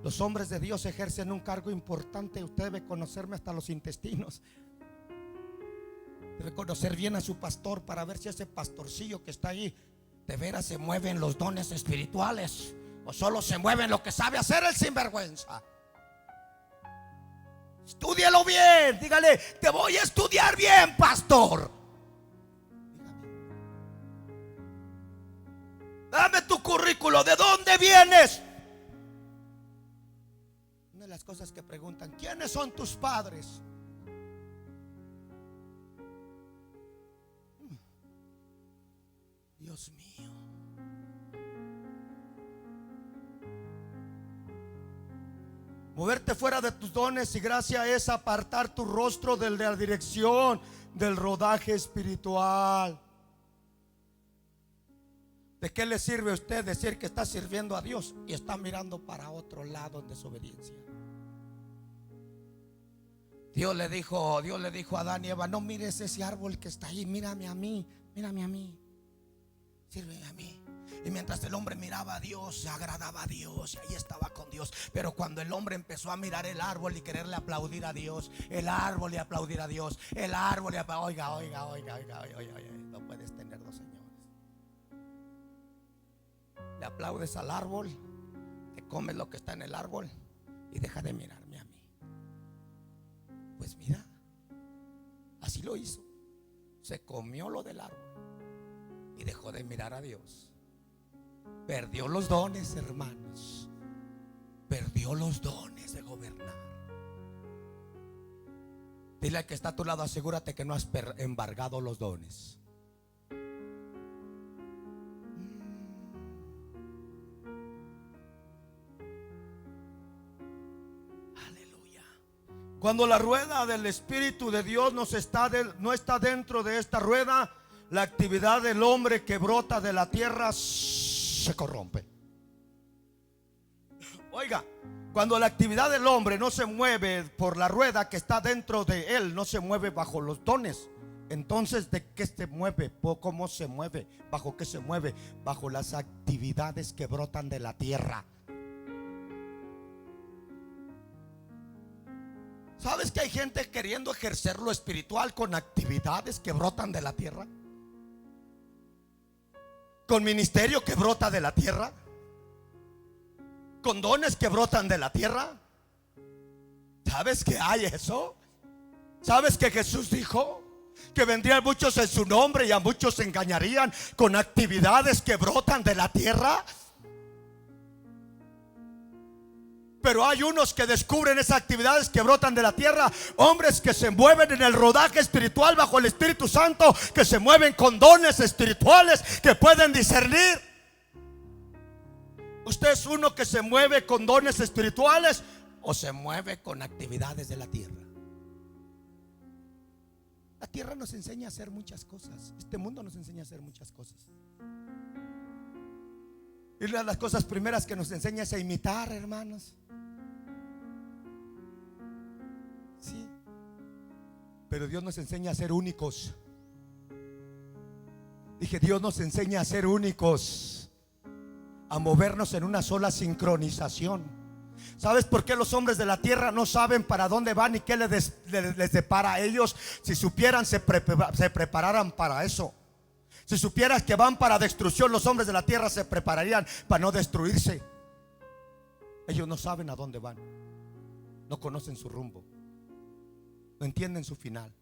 S1: Los hombres de Dios ejercen un cargo importante. Usted debe conocerme hasta los intestinos. Debe conocer bien a su pastor para ver si ese pastorcillo que está ahí de veras se mueve en los dones espirituales, o solo se mueve en lo que sabe hacer el sinvergüenza. Estúdielo bien. Dígale: te voy a estudiar bien, pastor. Dígame. Dame tu currículo. ¿De dónde vienes? Una de las cosas que preguntan: ¿quiénes son tus padres? Dios mío. Moverte fuera de tus dones y gracia es apartar tu rostro de la dirección del rodaje espiritual. ¿De qué le sirve a usted decir que está sirviendo a Dios y está mirando para otro lado en desobediencia? Dios le dijo a Adán y Eva: no mires ese árbol que está ahí, mírame a mí, sírveme a mí. Y mientras el hombre miraba a Dios, se agradaba a Dios y ahí estaba con Dios. Pero cuando el hombre empezó a mirar el árbol y quererle aplaudir a Dios, el árbol y aplaudir a Dios, el árbol y aplaudir, oiga, no puedes tener dos señores. Le aplaudes al árbol, te comes lo que está en el árbol y deja de mirarme a mí. Pues mira, así lo hizo. Se comió lo del árbol y dejó de mirar a Dios. Perdió los dones, hermanos. Perdió dio los dones de gobernar. Dile al que está a tu lado, asegúrate que no has embargado los dones. Aleluya. Cuando la rueda del Espíritu de Dios no está dentro de esta rueda, la actividad del hombre que brota de la tierra se corrompe. Oiga, cuando la actividad del hombre no se mueve por la rueda que está dentro de él, no se mueve bajo los dones, entonces ¿de qué se mueve? ¿Cómo se mueve? ¿Bajo qué se mueve? Bajo las actividades que brotan de la tierra. ¿Sabes que hay gente queriendo ejercer lo espiritual con actividades que brotan de la tierra? Con ministerio que brota de la tierra, con dones que brotan de la tierra. ¿Sabes que hay eso? ¿Sabes que Jesús dijo que vendrían muchos en su nombre y a muchos se engañarían con actividades que brotan de la tierra? Pero hay unos que descubren esas actividades que brotan de la tierra, hombres que se mueven en el rodaje espiritual bajo el Espíritu Santo, que se mueven con dones espirituales, que pueden discernir. ¿Usted es uno que se mueve con dones espirituales o se mueve con actividades de la tierra? La tierra nos enseña a hacer muchas cosas. Este mundo nos enseña a hacer muchas cosas. Y una de las cosas primeras que nos enseña es a imitar, hermanos. Sí. Pero Dios nos enseña a ser únicos. Dije, Dios nos enseña a ser únicos, a movernos en una sola sincronización. ¿Sabes por qué los hombres de la tierra no saben para dónde van y qué les depara a ellos? Si supieran, se prepararan para eso. Si supieras que van para destrucción, los hombres de la tierra se prepararían para no destruirse. Ellos no saben a dónde van, no conocen su rumbo, no entienden su final.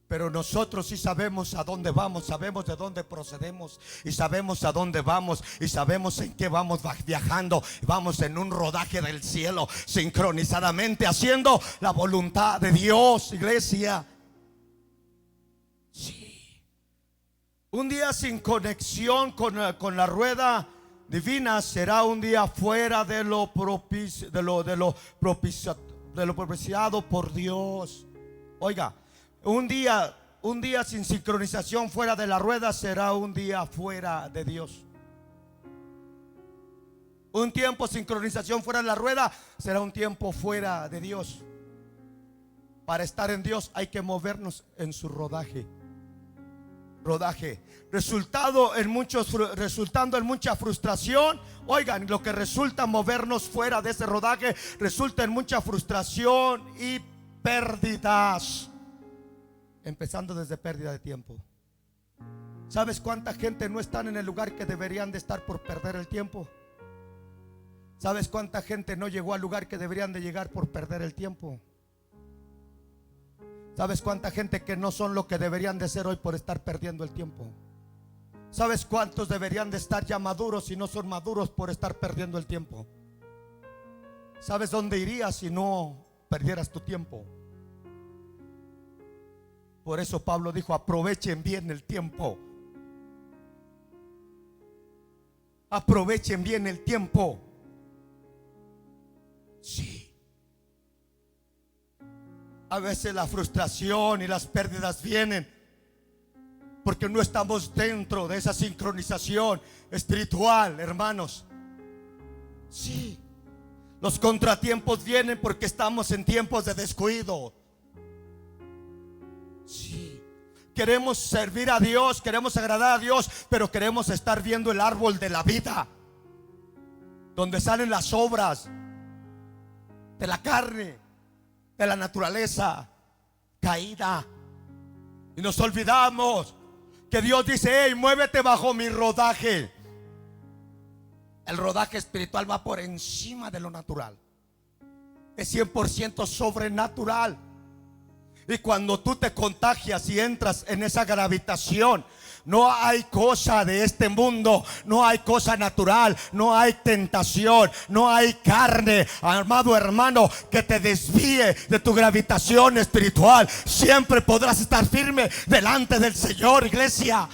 S1: Pero nosotros sí sabemos a dónde vamos, sabemos de dónde procedemos y sabemos a dónde vamos y sabemos en qué vamos viajando. Vamos en un rodaje del cielo, sincronizadamente haciendo la voluntad de Dios, iglesia. Sí. Un día sin conexión con la rueda divina será un día fuera de lo propiciado por Dios. Oiga, un día sin sincronización fuera de la rueda será un día fuera de Dios. Un tiempo sin sincronización fuera de la rueda será un tiempo fuera de Dios. Para estar en Dios hay que movernos en su rodaje. Resultando en mucha frustración. Oigan, lo que resulta movernos fuera de ese rodaje resulta en mucha frustración y pérdidas, empezando desde pérdida de tiempo. ¿Sabes cuánta gente no están en el lugar que deberían de estar por perder el tiempo? ¿Sabes cuánta gente no llegó al lugar que deberían de llegar por perder el tiempo? ¿Sabes cuánta gente que no son lo que deberían de ser hoy por estar perdiendo el tiempo? ¿Sabes cuántos deberían de estar ya maduros y no son maduros por estar perdiendo el tiempo? ¿Sabes dónde irías si no perdieras tu tiempo? Por eso Pablo dijo: aprovechen bien el tiempo. Aprovechen bien el tiempo. Sí. A veces la frustración y las pérdidas vienen porque no estamos dentro de esa sincronización espiritual, hermanos. Sí. Los contratiempos vienen porque estamos en tiempos de descuido. Sí. Queremos servir a Dios, queremos agradar a Dios, pero queremos estar viendo el árbol de la vida, donde salen las obras de la carne, de la naturaleza caída. Y nos olvidamos que Dios dice: hey, muévete bajo mi rodaje. El rodaje espiritual va por encima de lo natural. Es 100% sobrenatural. Y cuando tú te contagias y entras en esa gravitación, no hay cosa de este mundo, no hay cosa natural, no hay tentación, no hay carne, amado hermano, que te desvíe de tu gravitación espiritual. Siempre podrás estar firme delante del Señor, iglesia.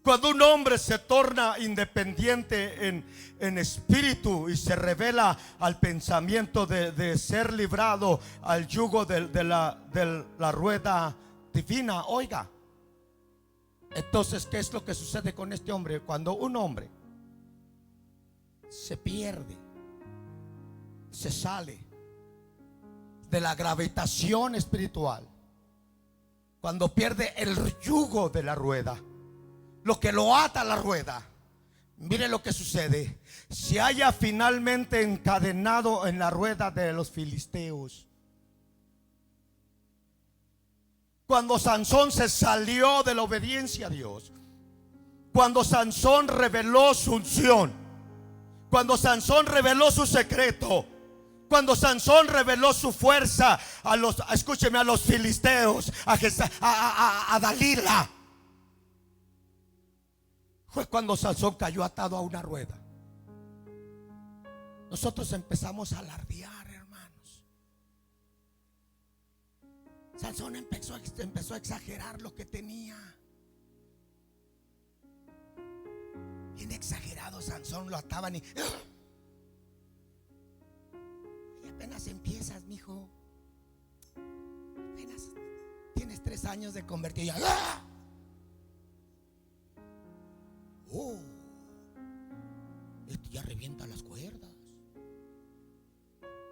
S1: Cuando un hombre se torna independiente en espíritu y se revela al pensamiento de ser librado al yugo de la rueda divina, oiga, entonces, ¿qué es lo que sucede con este hombre? Cuando un hombre se pierde, se sale de la gravitación espiritual, cuando pierde el yugo de la rueda, lo que lo ata a la rueda, mire lo que sucede: se halla finalmente encadenado en la rueda de los filisteos. Cuando Sansón se salió de la obediencia a Dios, cuando Sansón reveló su unción, cuando Sansón reveló su secreto, cuando Sansón reveló su fuerza a los, escúcheme, a los filisteos, a Dalila, fue cuando Sansón cayó atado a una rueda. Nosotros empezamos a alardear, hermanos. Sansón empezó a exagerar lo que tenía. Bien exagerado, Sansón, lo ataban y apenas empiezas, mijo. Apenas tienes 3 años de convertido. Esto ya revienta las cuerdas.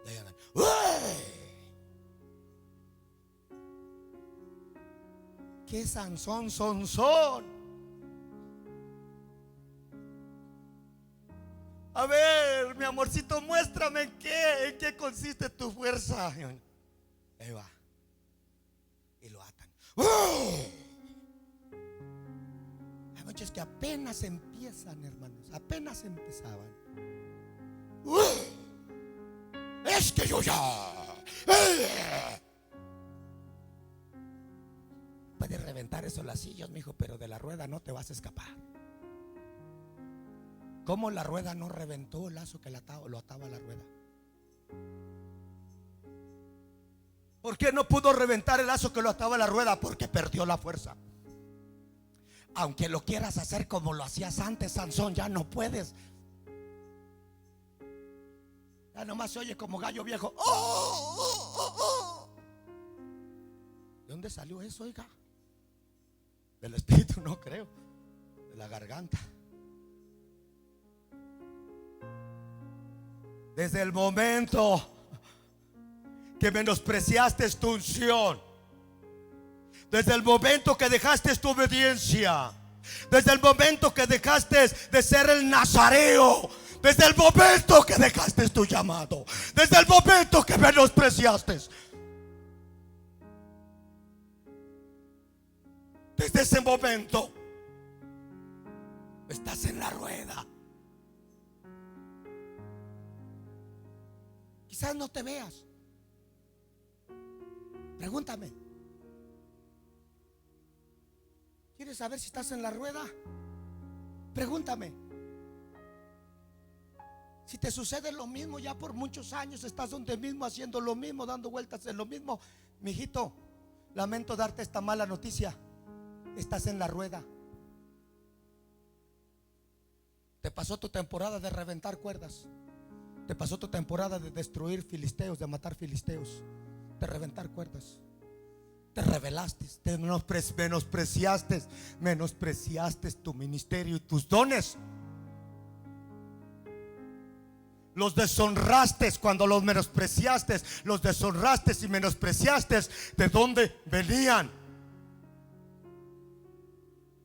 S1: Ya andan. ¿Qué Sansón, Sansón? A ver, mi amorcito, muéstrame en qué consiste tu fuerza. Ahí va. Y lo atan. Hay muchos que apenas empiezan, hermanos, apenas empezaban. Es que yo ya. Puedes reventar esos lacillos, mijo, pero de la rueda no te vas a escapar. ¿Cómo la rueda no reventó el lazo que lo ataba a la rueda? ¿Por qué no pudo reventar el lazo que lo ataba a la rueda? Porque perdió la fuerza. Aunque lo quieras hacer como lo hacías antes, Sansón, ya no puedes. Ya nomás se oye como gallo viejo. ¿De dónde salió eso, oiga? Del espíritu, no creo. De la garganta. Desde el momento que menospreciaste tu unción, desde el momento que dejaste tu obediencia, desde el momento que dejaste de ser el nazareo, desde el momento que dejaste tu llamado, desde el momento que menospreciaste, desde ese momento estás en la rueda. Quizás no te veas. Pregúntame. ¿Quieres saber si estás en la rueda? Pregúntame. Si te sucede lo mismo ya por muchos años, estás donde mismo haciendo lo mismo, dando vueltas en lo mismo, mijito, lamento darte esta mala noticia. Estás en la rueda. Te pasó tu temporada de reventar cuerdas. Te pasó tu temporada de destruir filisteos, de matar filisteos, de reventar cuerdas. Te rebelaste, te menospreciaste tu ministerio y tus dones. Los deshonraste cuando los menospreciaste. Los deshonraste y menospreciaste. ¿De dónde venían?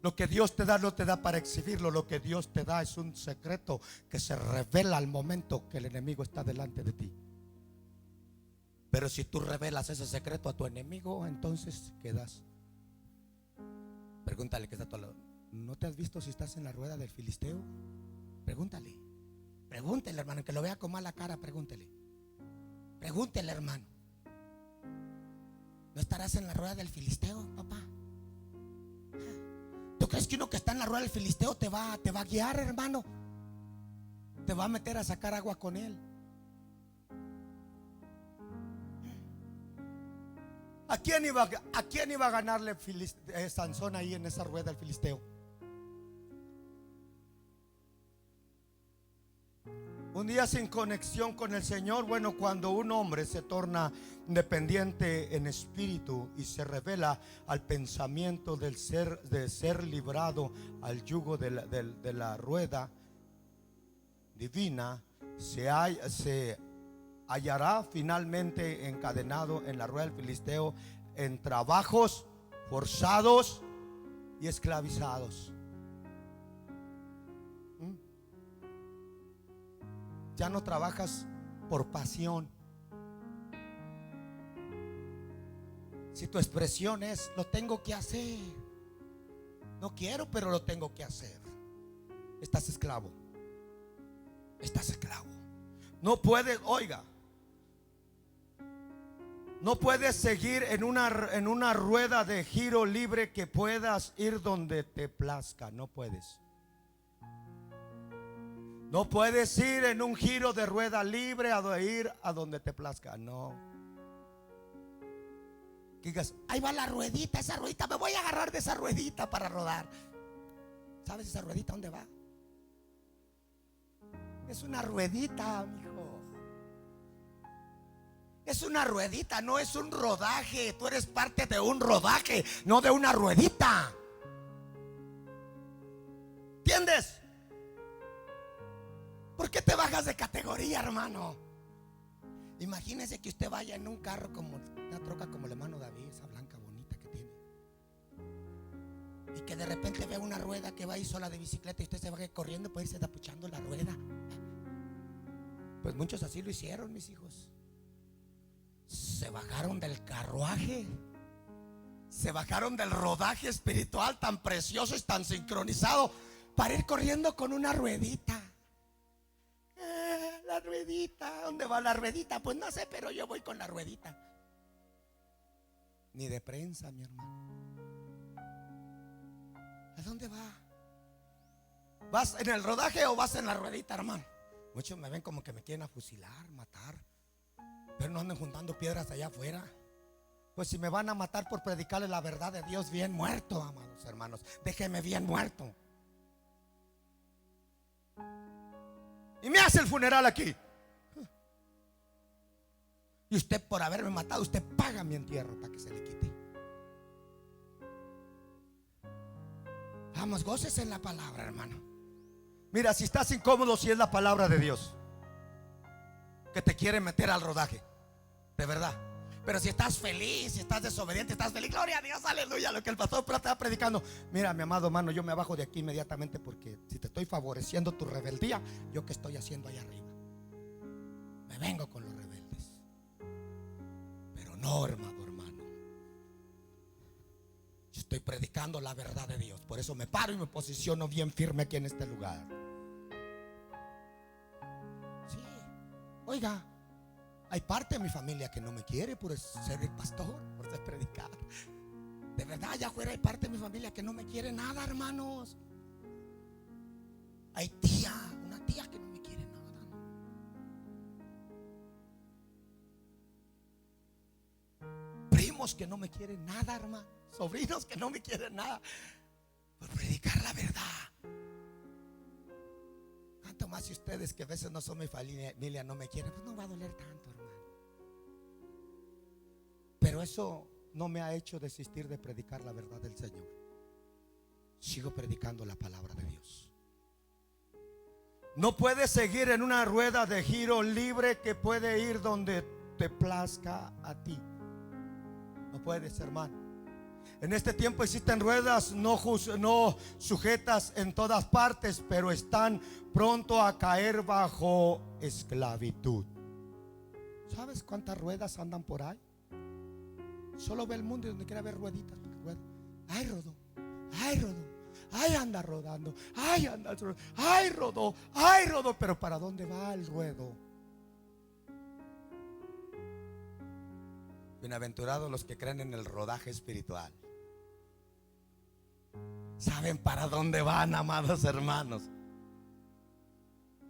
S1: Lo que Dios te da no te da para exhibirlo. Lo que Dios te da es un secreto que se revela al momento que el enemigo está delante de ti. Pero si tú revelas ese secreto a tu enemigo, entonces quedas. Pregúntale que está a tu lado. ¿No te has visto si estás en la rueda del filisteo? Pregúntale, hermano, que lo vea con mala cara. Pregúntale.
S3: Pregúntele, hermano. ¿No estarás en la rueda del filisteo, papá? ¿Tú crees que uno que está en la rueda del filisteo te va a guiar, hermano? Te va a meter a sacar agua con él. ¿A quién iba a ganarle Sansón ahí en esa rueda del filisteo? Un día sin conexión con el Señor. Bueno, cuando un hombre se torna dependiente en espíritu y se revela al pensamiento de ser librado al yugo de la rueda divina, se hallará finalmente encadenado en la rueda del filisteo en trabajos forzados y esclavizados. Ya no trabajas por pasión. Si tu expresión es: lo tengo que hacer, no quiero, pero lo tengo que hacer, estás esclavo. Estás esclavo. No puedes, oiga, no puedes seguir en una rueda de giro libre que puedas ir donde te plazca. No puedes. No puedes ir en un giro de rueda libre a ir a donde te plazca. No. Que digas: ahí va la ruedita, esa ruedita, me voy a agarrar de esa ruedita para rodar. ¿Sabes esa ruedita dónde va? Es una ruedita, mijo. Es una ruedita, no es un rodaje. Tú eres parte de un rodaje, no de una ruedita. ¿Entiendes? ¿Por qué te bajas de categoría, hermano? Imagínese que usted vaya en un carro como una troca como el hermano David, esa blanca bonita que tiene, y que de repente vea una rueda que va ahí sola de bicicleta y usted se baje corriendo para irse tapuchando la rueda. Pues muchos así lo hicieron, mis hijos. Se bajaron del carruaje, se bajaron del rodaje espiritual tan precioso y tan sincronizado para ir corriendo con una ruedita. La ruedita, ¿dónde va la ruedita? Pues no sé, pero yo voy con la ruedita. Ni de prensa, mi hermano. ¿A dónde va? ¿Vas en el rodaje o vas en la ruedita, hermano? Muchos me ven como que me quieren fusilar, matar, pero no anden juntando piedras allá afuera. Pues si me van a matar por predicarle la verdad de Dios, bien muerto, amados hermanos. Déjeme bien muerto. Y me hace el funeral aquí. Y usted, por haberme matado, usted paga mi entierro para que se le quite. Vamos, gócese en la palabra, hermano. Mira, si estás incómodo, si es la palabra de Dios que te quiere meter al rodaje, de verdad. Pero si estás feliz, si estás desobediente, estás feliz, gloria a Dios, aleluya, lo que el pastor estaba predicando. Mira, mi amado hermano, yo me bajo de aquí inmediatamente, porque si te estoy favoreciendo tu rebeldía, ¿yo qué estoy haciendo allá arriba? Me vengo con los rebeldes. Pero no, hermano. Yo estoy predicando la verdad de Dios. Por eso me paro y me posiciono bien firme aquí en este lugar. Sí, oiga, hay parte de mi familia que no me quiere por ser el pastor, por ser predicar. De verdad, allá afuera hay parte de mi familia que no me quiere nada, hermanos. Hay una tía que no me quiere nada. Primos que no me quieren nada, hermano. Sobrinos que no me quieren nada por predicar la verdad. Tanto más si ustedes, que a veces no son mi familia, no me quieren, pues no va a doler tanto, hermano. Pero eso no me ha hecho desistir de predicar la verdad del Señor. Sigo predicando la palabra de Dios. No puedes seguir en una rueda de giro libre que puede ir donde te plazca a ti. No puedes, hermano. En este tiempo existen ruedas no sujetas en todas partes, pero están pronto a caer bajo esclavitud. ¿Sabes cuántas ruedas andan por ahí? Solo ve el mundo y donde quiera ver rueditas. Ay, rodó. Ay, rodó. Ay, anda rodando. Ay, anda rodando. Ay, rodó. Ay, rodó. Pero ¿para dónde va el ruedo? Bienaventurados los que creen en el rodaje espiritual. ¿Saben para dónde van, amados hermanos?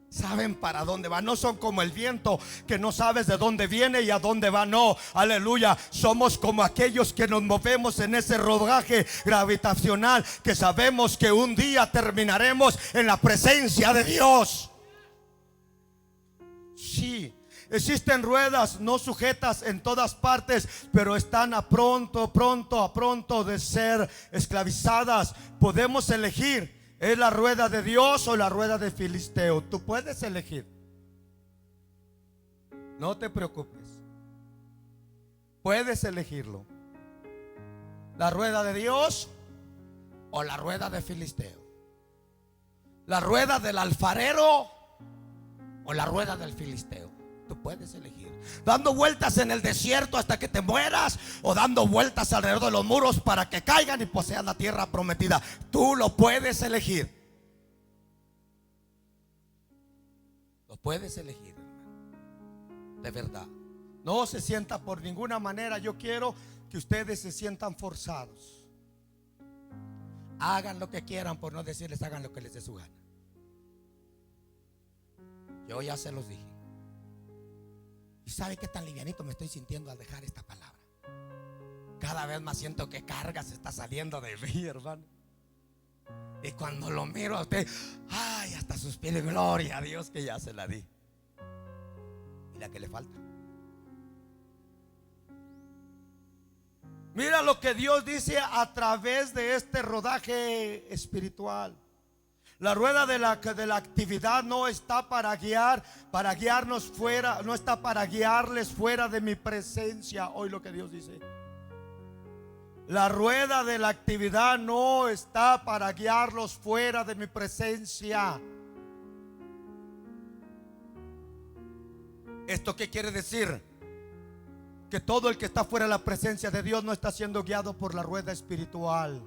S3: Saben para dónde van. No son como el viento que no sabes de dónde viene y a dónde va. No, aleluya. Somos como aquellos que nos movemos en ese rodaje gravitacional, que sabemos que un día terminaremos en la presencia de Dios. Sí, existen ruedas no sujetas en todas partes, pero están a pronto de ser esclavizadas. Podemos elegir. ¿Es la rueda de Dios o la rueda de Filisteo? Tú puedes elegir. No te preocupes. Puedes elegirlo. ¿La rueda de Dios o la rueda de Filisteo? ¿La rueda del alfarero o la rueda del Filisteo? Tú puedes elegir. Dando vueltas en el desierto hasta que te mueras, o dando vueltas alrededor de los muros para que caigan y posean la tierra prometida. Tú lo puedes elegir. Lo puedes elegir, hermano. De verdad. No se sienta por ninguna manera. Yo quiero que ustedes se sientan forzados. Hagan lo que quieran, por no decirles hagan lo que les dé su gana. Yo ya se los dije. ¿Y sabe qué tan livianito me estoy sintiendo al dejar esta palabra? Cada vez más siento que carga se está saliendo de mí, hermano. Y cuando lo miro a usted, ay, hasta suspiro, gloria a Dios que ya se la di. ¿Y la que le falta? Mira lo que Dios dice a través de este rodaje espiritual. La rueda de la actividad no está para guiarnos fuera, no está para guiarles fuera de mi presencia. Hoy lo que Dios dice. La rueda de la actividad no está para guiarlos fuera de mi presencia. ¿Esto qué quiere decir? Que todo el que está fuera de la presencia de Dios no está siendo guiado por la rueda espiritual.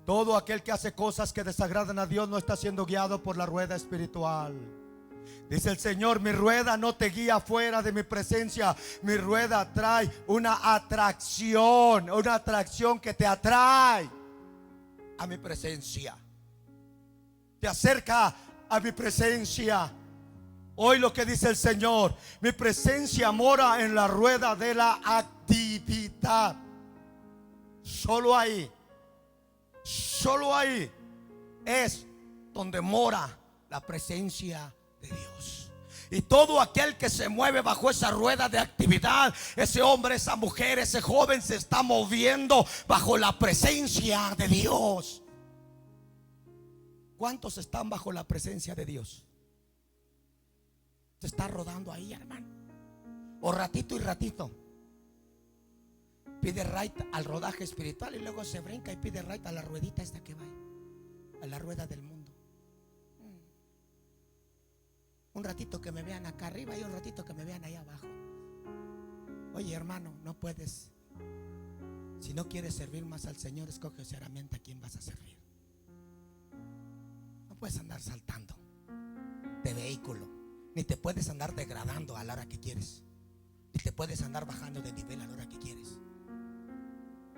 S3: Todo aquel que hace cosas que desagradan a Dios no está siendo guiado por la rueda espiritual. Dice el Señor: mi rueda no te guía fuera de mi presencia. Mi rueda trae una atracción que te atrae a mi presencia. Te acerca a mi presencia. Hoy lo que dice el Señor: mi presencia mora en la rueda de la actividad. Solo ahí es donde mora la presencia de Dios. Y todo aquel que se mueve bajo esa rueda de actividad, ese hombre, esa mujer, ese joven, se está moviendo bajo la presencia de Dios. ¿Cuántos están bajo la presencia de Dios? Se está rodando ahí, hermano. O ratito y ratito pide right al rodaje espiritual y luego se brinca y pide right a la ruedita esta que va ahí, a la rueda del mundo. Un ratito que me vean acá arriba y un ratito que me vean ahí abajo. Oye, hermano, no puedes. Si no quieres servir más al Señor, escoge seriamente a quién vas a servir. No puedes andar saltando de vehículo, ni te puedes andar degradando a la hora que quieres, ni te puedes andar bajando de nivel a la hora que quieres.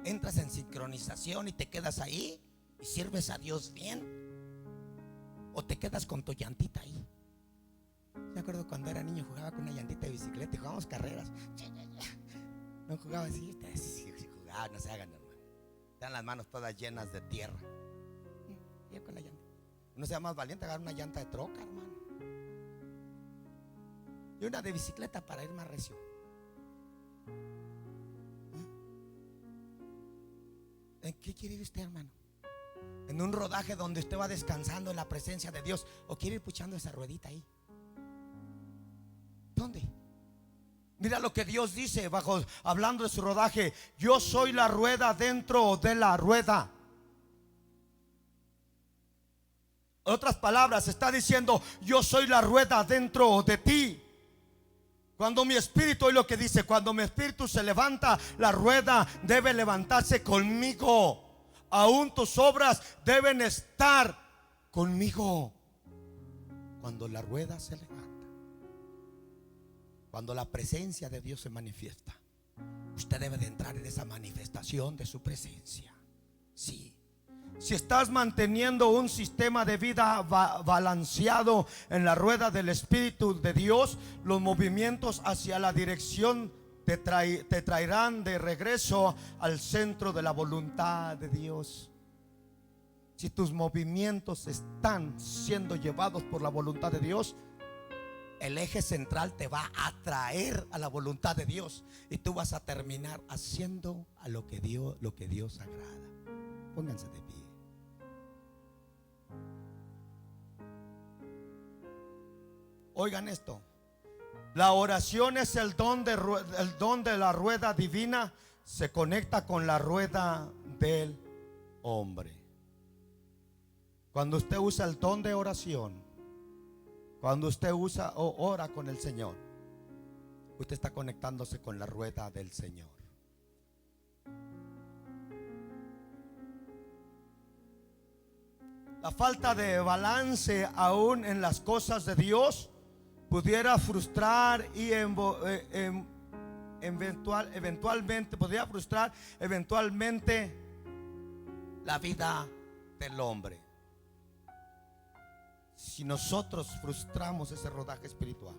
S3: Entras en sincronización y te quedas ahí y sirves a Dios bien, o te quedas con tu llantita ahí. Me acuerdo cuando era niño, jugaba con una llantita de bicicleta y jugábamos carreras. No jugaba así, ustedes sí jugaban, no se hagan, hermano. Están las manos todas llenas de tierra. Yo con la llanta. Uno sea más valiente, agarrar una llanta de troca, hermano, y una de bicicleta para ir más recio. ¿En qué quiere ir usted, hermano? ¿En un rodaje donde usted va descansando en la presencia de Dios, o quiere ir puchando esa ruedita ahí? ¿Dónde? Mira lo que Dios dice hablando de su rodaje: yo soy la rueda dentro de la rueda. En otras palabras, está diciendo: yo soy la rueda dentro de ti. Cuando mi espíritu, hoy lo que dice, cuando mi espíritu se levanta, la rueda debe levantarse conmigo. Aún tus obras deben estar conmigo. Cuando la rueda se levanta, cuando la presencia de Dios se manifiesta, usted debe de entrar en esa manifestación de su presencia. Sí.
S1: Si estás manteniendo un sistema de vida balanceado en la rueda del Espíritu de Dios, los movimientos hacia la dirección te traerán de regreso al centro de la voluntad de Dios. Si tus movimientos están siendo llevados por la voluntad de Dios,
S3: el eje central te va a traer a la voluntad de Dios y tú vas a terminar haciendo a lo que Dios agrada. Pónganse de pie.
S1: Oigan esto. La oración es el don de la rueda divina. Se conecta con la rueda del hombre. Cuando usted usa el don de oración, cuando usted ora con el Señor, usted está conectándose con la rueda del Señor. La falta de balance aún en las cosas de Dios pudiera frustrar y eventualmente
S3: La vida del hombre.
S1: si nosotros frustramos ese rodaje espiritual,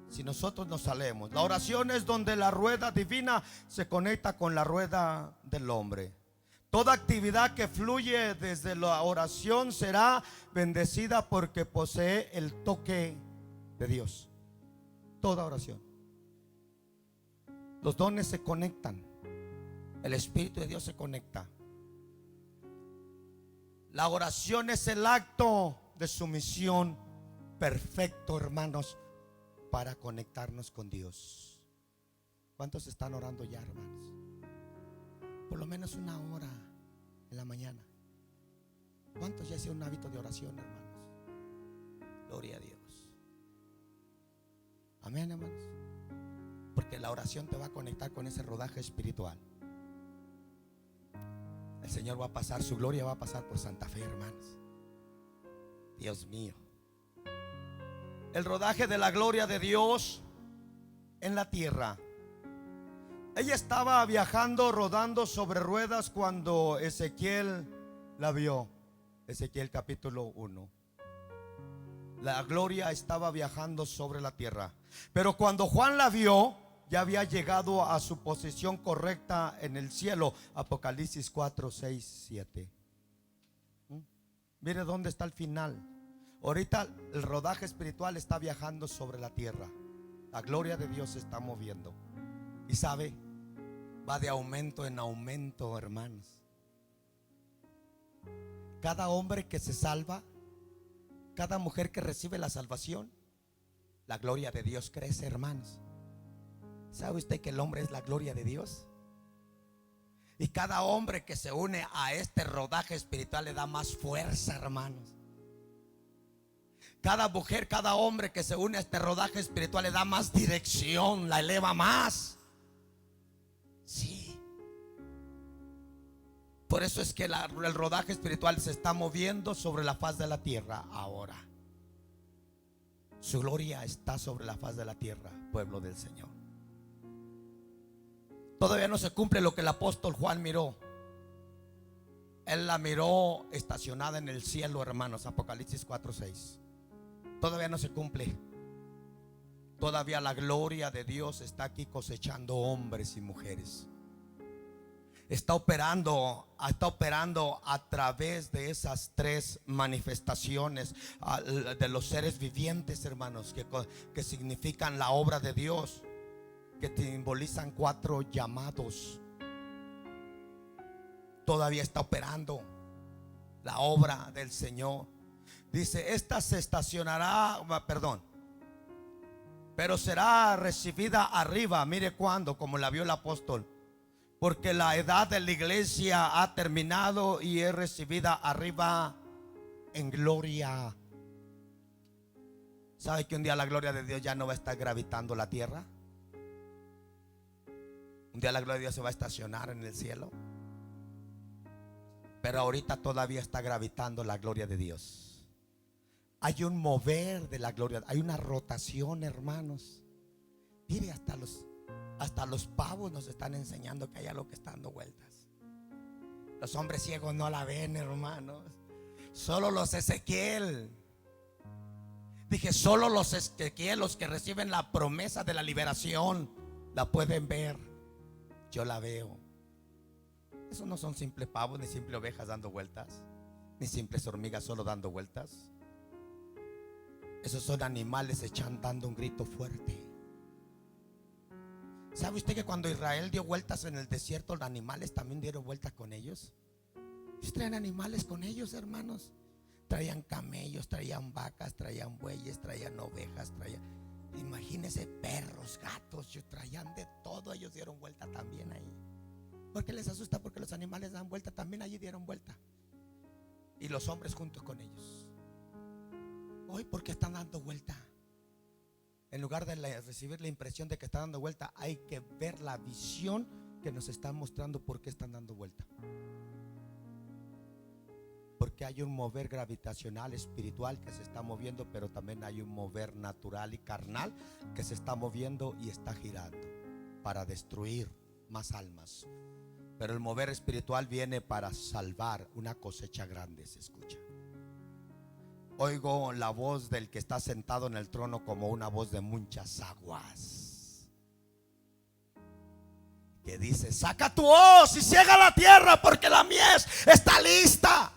S1: si nosotros nos salemos. La oración es donde la rueda divina se conecta con la rueda del hombre. Toda actividad que fluye desde la oración será bendecida porque posee el toque de Dios. Toda oración. Los dones se conectan. El Espíritu de Dios se conecta. La oración es el acto de sumisión perfecto, hermanos, para conectarnos con Dios. ¿Cuántos están orando ya, hermanos? Por lo menos una hora en la mañana. ¿Cuántos ya hicieron un hábito de oración, hermanos? Gloria a Dios. Amén, hermanos. Porque la oración te va a conectar con ese rodaje espiritual. El Señor va a pasar, su gloria va a pasar por Santa Fe, hermanos. Dios mío. El rodaje de la gloria de Dios en la tierra. Ella estaba viajando, rodando sobre ruedas cuando Ezequiel la vio. Ezequiel capítulo 1. La gloria estaba viajando sobre la tierra. Pero cuando Juan la vio, ya había llegado a su posición correcta en el cielo. Apocalipsis 4, 6, 7. Mire dónde está el final. Ahorita el rodaje espiritual está viajando sobre la tierra. La gloria de Dios se está moviendo. Y sabe, va de aumento en aumento, hermanos. Cada hombre que se salva, cada mujer que recibe la salvación, la gloria de Dios crece, hermanos. ¿Sabe usted que el hombre es la gloria de Dios? Y cada hombre que se une a este rodaje espiritual le da más fuerza, hermanos. Cada mujer, cada hombre que se une a este rodaje espiritual le da más dirección, la eleva más. Sí. Por eso es que el rodaje espiritual se está moviendo sobre la faz de la tierra ahora. Su gloria está sobre la faz de la tierra, pueblo del Señor. Todavía no se cumple lo que el apóstol Juan miró. Él la miró estacionada en el cielo, hermanos. Apocalipsis 4:6. Todavía no se cumple. Todavía la gloria de Dios está aquí cosechando hombres y mujeres. Está operando a través de esas tres manifestaciones de los seres vivientes, hermanos, que significan la obra de Dios, que simbolizan 4 llamados. Todavía está operando la obra del Señor. Dice, esta se estacionará, pero será recibida arriba. Mire cuándo, como la vio el apóstol. Porque la edad de la iglesia ha terminado y es recibida arriba en gloria. ¿Sabe que un día la gloria de Dios ya no va a estar gravitando la tierra? Un día la gloria de Dios se va a estacionar en el cielo. Pero ahorita todavía está gravitando la gloria de Dios. Hay un mover de la gloria, hay una rotación, hermanos. Mire, hasta
S3: Hasta los pavos nos están enseñando que hay algo que está dando vueltas. Los hombres ciegos no la ven, hermanos. Solo los Ezequiel. Dije, solo los Ezequiel, los que reciben la promesa de la liberación, la pueden ver. Yo la veo. Esos no son simples pavos, ni simples ovejas dando vueltas, ni simples hormigas solo dando vueltas. Esos son animales dando un grito fuerte. ¿Sabe usted que cuando Israel dio vueltas en el desierto, los animales también dieron vueltas con ellos? Ellos traían animales con ellos, hermanos. Traían camellos, traían vacas, traían bueyes, traían ovejas, imagínense, perros, gatos, traían de todo. Ellos dieron vuelta también ahí. ¿Por qué les asusta? Porque los animales dan vuelta, también allí dieron vuelta. Y los hombres juntos con ellos. Hoy, ¿por qué están dando vuelta? En lugar de recibir la impresión de que están dando vuelta, hay que ver la visión que nos están mostrando por qué están dando vuelta. Porque hay un mover gravitacional espiritual que se está moviendo, pero también hay un mover natural y carnal que se está moviendo y está girando para destruir más almas. Pero el mover espiritual viene para salvar. Una cosecha grande se escucha. Oigo la voz del que está sentado en el trono como una voz de muchas aguas, que dice: saca tu hoz y ciega la tierra, porque la mies está lista.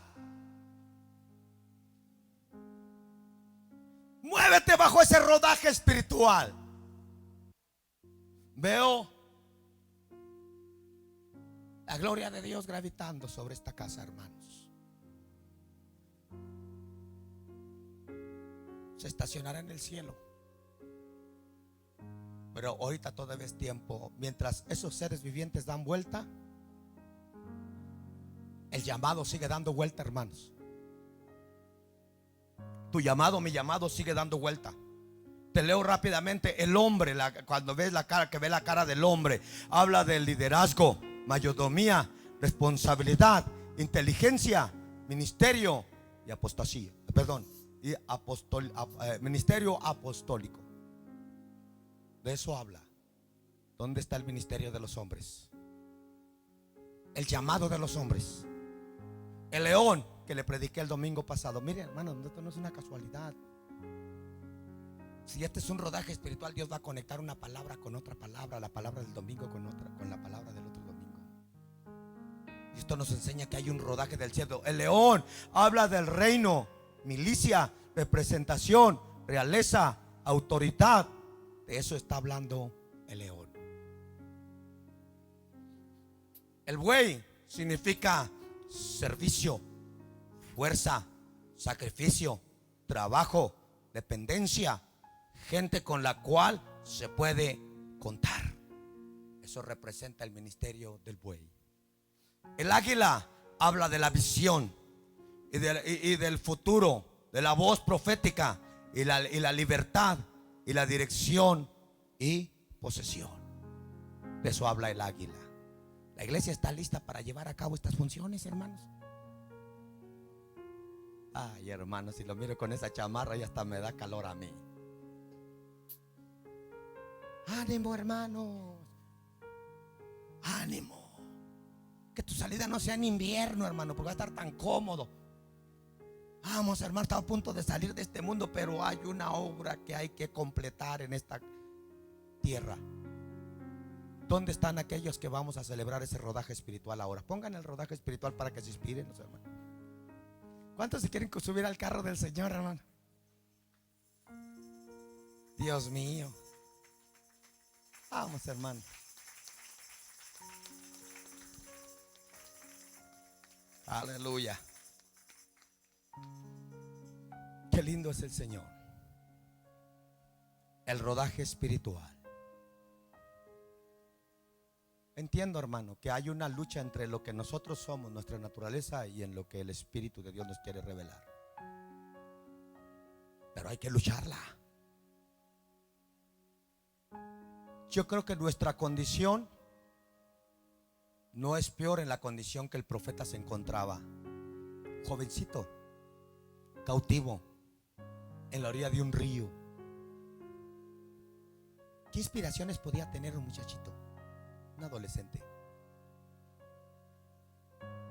S3: Muévete bajo ese rodaje espiritual. Veo la gloria de Dios gravitando sobre esta casa, hermanos. Se estacionará en el cielo. Pero ahorita todavía es tiempo. Mientras esos seres vivientes dan vuelta, el llamado sigue dando vuelta, hermanos. Tu llamado, mi llamado sigue dando vuelta. Te leo rápidamente. El hombre, cuando ves la cara, que ve la cara del hombre, habla de liderazgo, mayordomía, responsabilidad, inteligencia, ministerio y apostasía. Perdón, y ministerio apostólico. De eso habla. ¿Dónde está el ministerio de los hombres? El llamado de los hombres. El león que le prediqué el domingo pasado. Miren, hermano, esto no es una casualidad. Si este es un rodaje espiritual, Dios va a conectar una palabra con otra palabra, la palabra del domingo con la palabra del otro domingo. Y esto nos enseña que hay un rodaje del cielo. El león habla del reino, milicia, representación, realeza, autoridad. De eso está hablando el león. El buey significa servicio, fuerza, sacrificio, trabajo, dependencia, gente con la cual se puede contar. Eso representa el ministerio del buey. El águila habla de la visión y del futuro, de la voz profética y la libertad y la dirección y posesión. De eso habla el águila. La iglesia está lista para llevar a cabo estas funciones, hermanos. Ay, hermanos, si lo miro con esa chamarra ya hasta me da calor a mí. Ánimo, hermanos. Ánimo. Que tu salida no sea en invierno, hermano, porque va a estar tan cómodo. Vamos, hermano, estamos a punto de salir de este mundo, pero hay una obra que hay que completar en esta tierra. ¿Dónde están aquellos que vamos a celebrar ese rodaje espiritual ahora? Pongan el rodaje espiritual para que se inspiren, hermanos. ¿Cuántos se quieren subir al carro del Señor, hermano? Dios mío. Vamos, hermano. Aleluya. Qué lindo es el Señor. El rodaje espiritual. Entiendo, hermano, que hay una lucha entre lo que nosotros somos, nuestra naturaleza, y en lo que el Espíritu de Dios nos quiere revelar. Pero hay que lucharla. Yo creo que nuestra condición no es peor en la condición que el profeta se encontraba. Jovencito, cautivo, en la orilla de un río. ¿Qué inspiraciones podía tener un muchachito, un adolescente?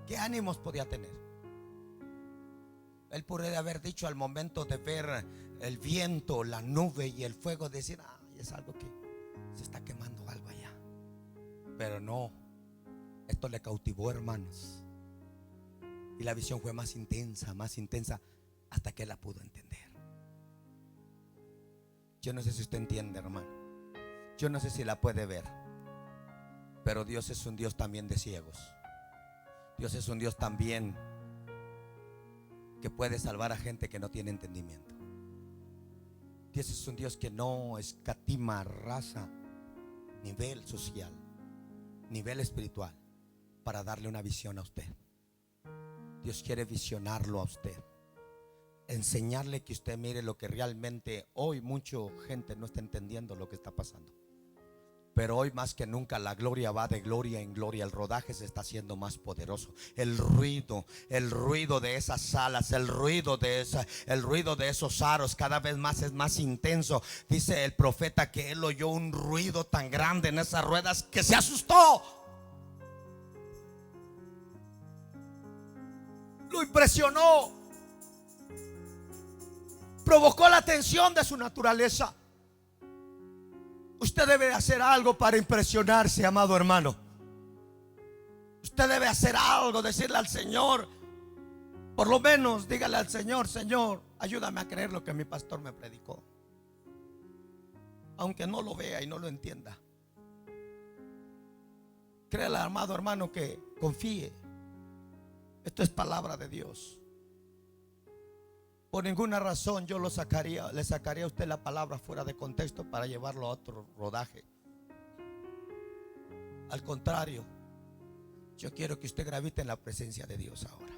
S3: ¿Qué ánimos podía tener? Él podría haber dicho al momento de ver el viento, la nube y el fuego, decir, ay, es algo que se está quemando algo allá. Pero no, esto le cautivó, hermanos. Y la visión fue más intensa, hasta que él la pudo entender. Yo no sé si usted entiende, hermano. Yo no sé si la puede ver. Pero Dios es un Dios también de ciegos. Dios es un Dios también que puede salvar a gente que no tiene entendimiento. Dios es un Dios que no escatima raza, nivel social, nivel espiritual, para darle una visión a usted. Dios quiere visionarlo a usted, enseñarle que usted mire lo que realmente hoy mucha gente no está entendiendo lo que está pasando. Pero hoy más que nunca la gloria va de gloria en gloria. El rodaje se está haciendo más poderoso. El ruido de esas salas, el ruido de esos aros cada vez más es más intenso. Dice el profeta que él oyó un ruido tan grande en esas ruedas que se asustó. Lo impresionó. Provocó la atención de su naturaleza. Usted debe hacer algo para impresionarse, amado hermano. Usted debe hacer algo, decirle al Señor, por lo menos dígale al Señor: Señor, ayúdame a creer lo que mi pastor me predicó, aunque no lo vea y no lo entienda. Créale, amado hermano, que confíe. Esto es palabra de Dios. Por ninguna razón yo le sacaría a usted la palabra fuera de contexto para llevarlo a otro rodaje. Al contrario, yo quiero que usted gravite en la presencia de Dios ahora.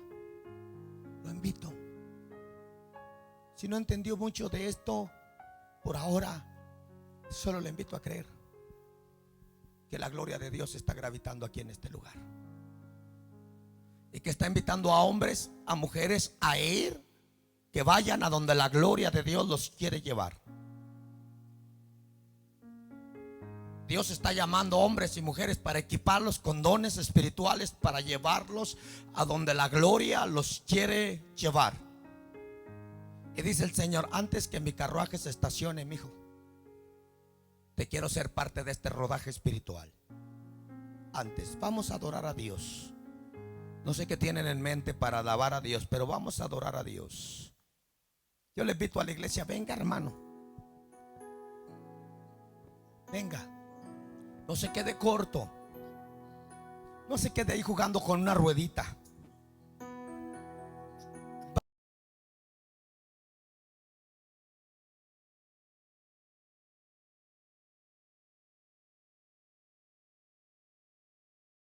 S3: Lo invito. Si no entendió mucho de esto por ahora, solo le invito a creer que la gloria de Dios está gravitando aquí en este lugar, y que está invitando a hombres, a mujeres a ir, que vayan a donde la gloria de Dios los quiere llevar. Dios está llamando hombres y mujeres para equiparlos con dones espirituales, para llevarlos a donde la gloria los quiere llevar. Y dice el Señor: antes que mi carruaje se estacione, mi hijo, te quiero ser parte de este rodaje espiritual. Antes, vamos a adorar a Dios. No sé qué tienen en mente para alabar a Dios, pero vamos a adorar a Dios. Yo le invito a la iglesia: venga, hermano, venga. No se quede corto. No se quede ahí jugando con una ruedita.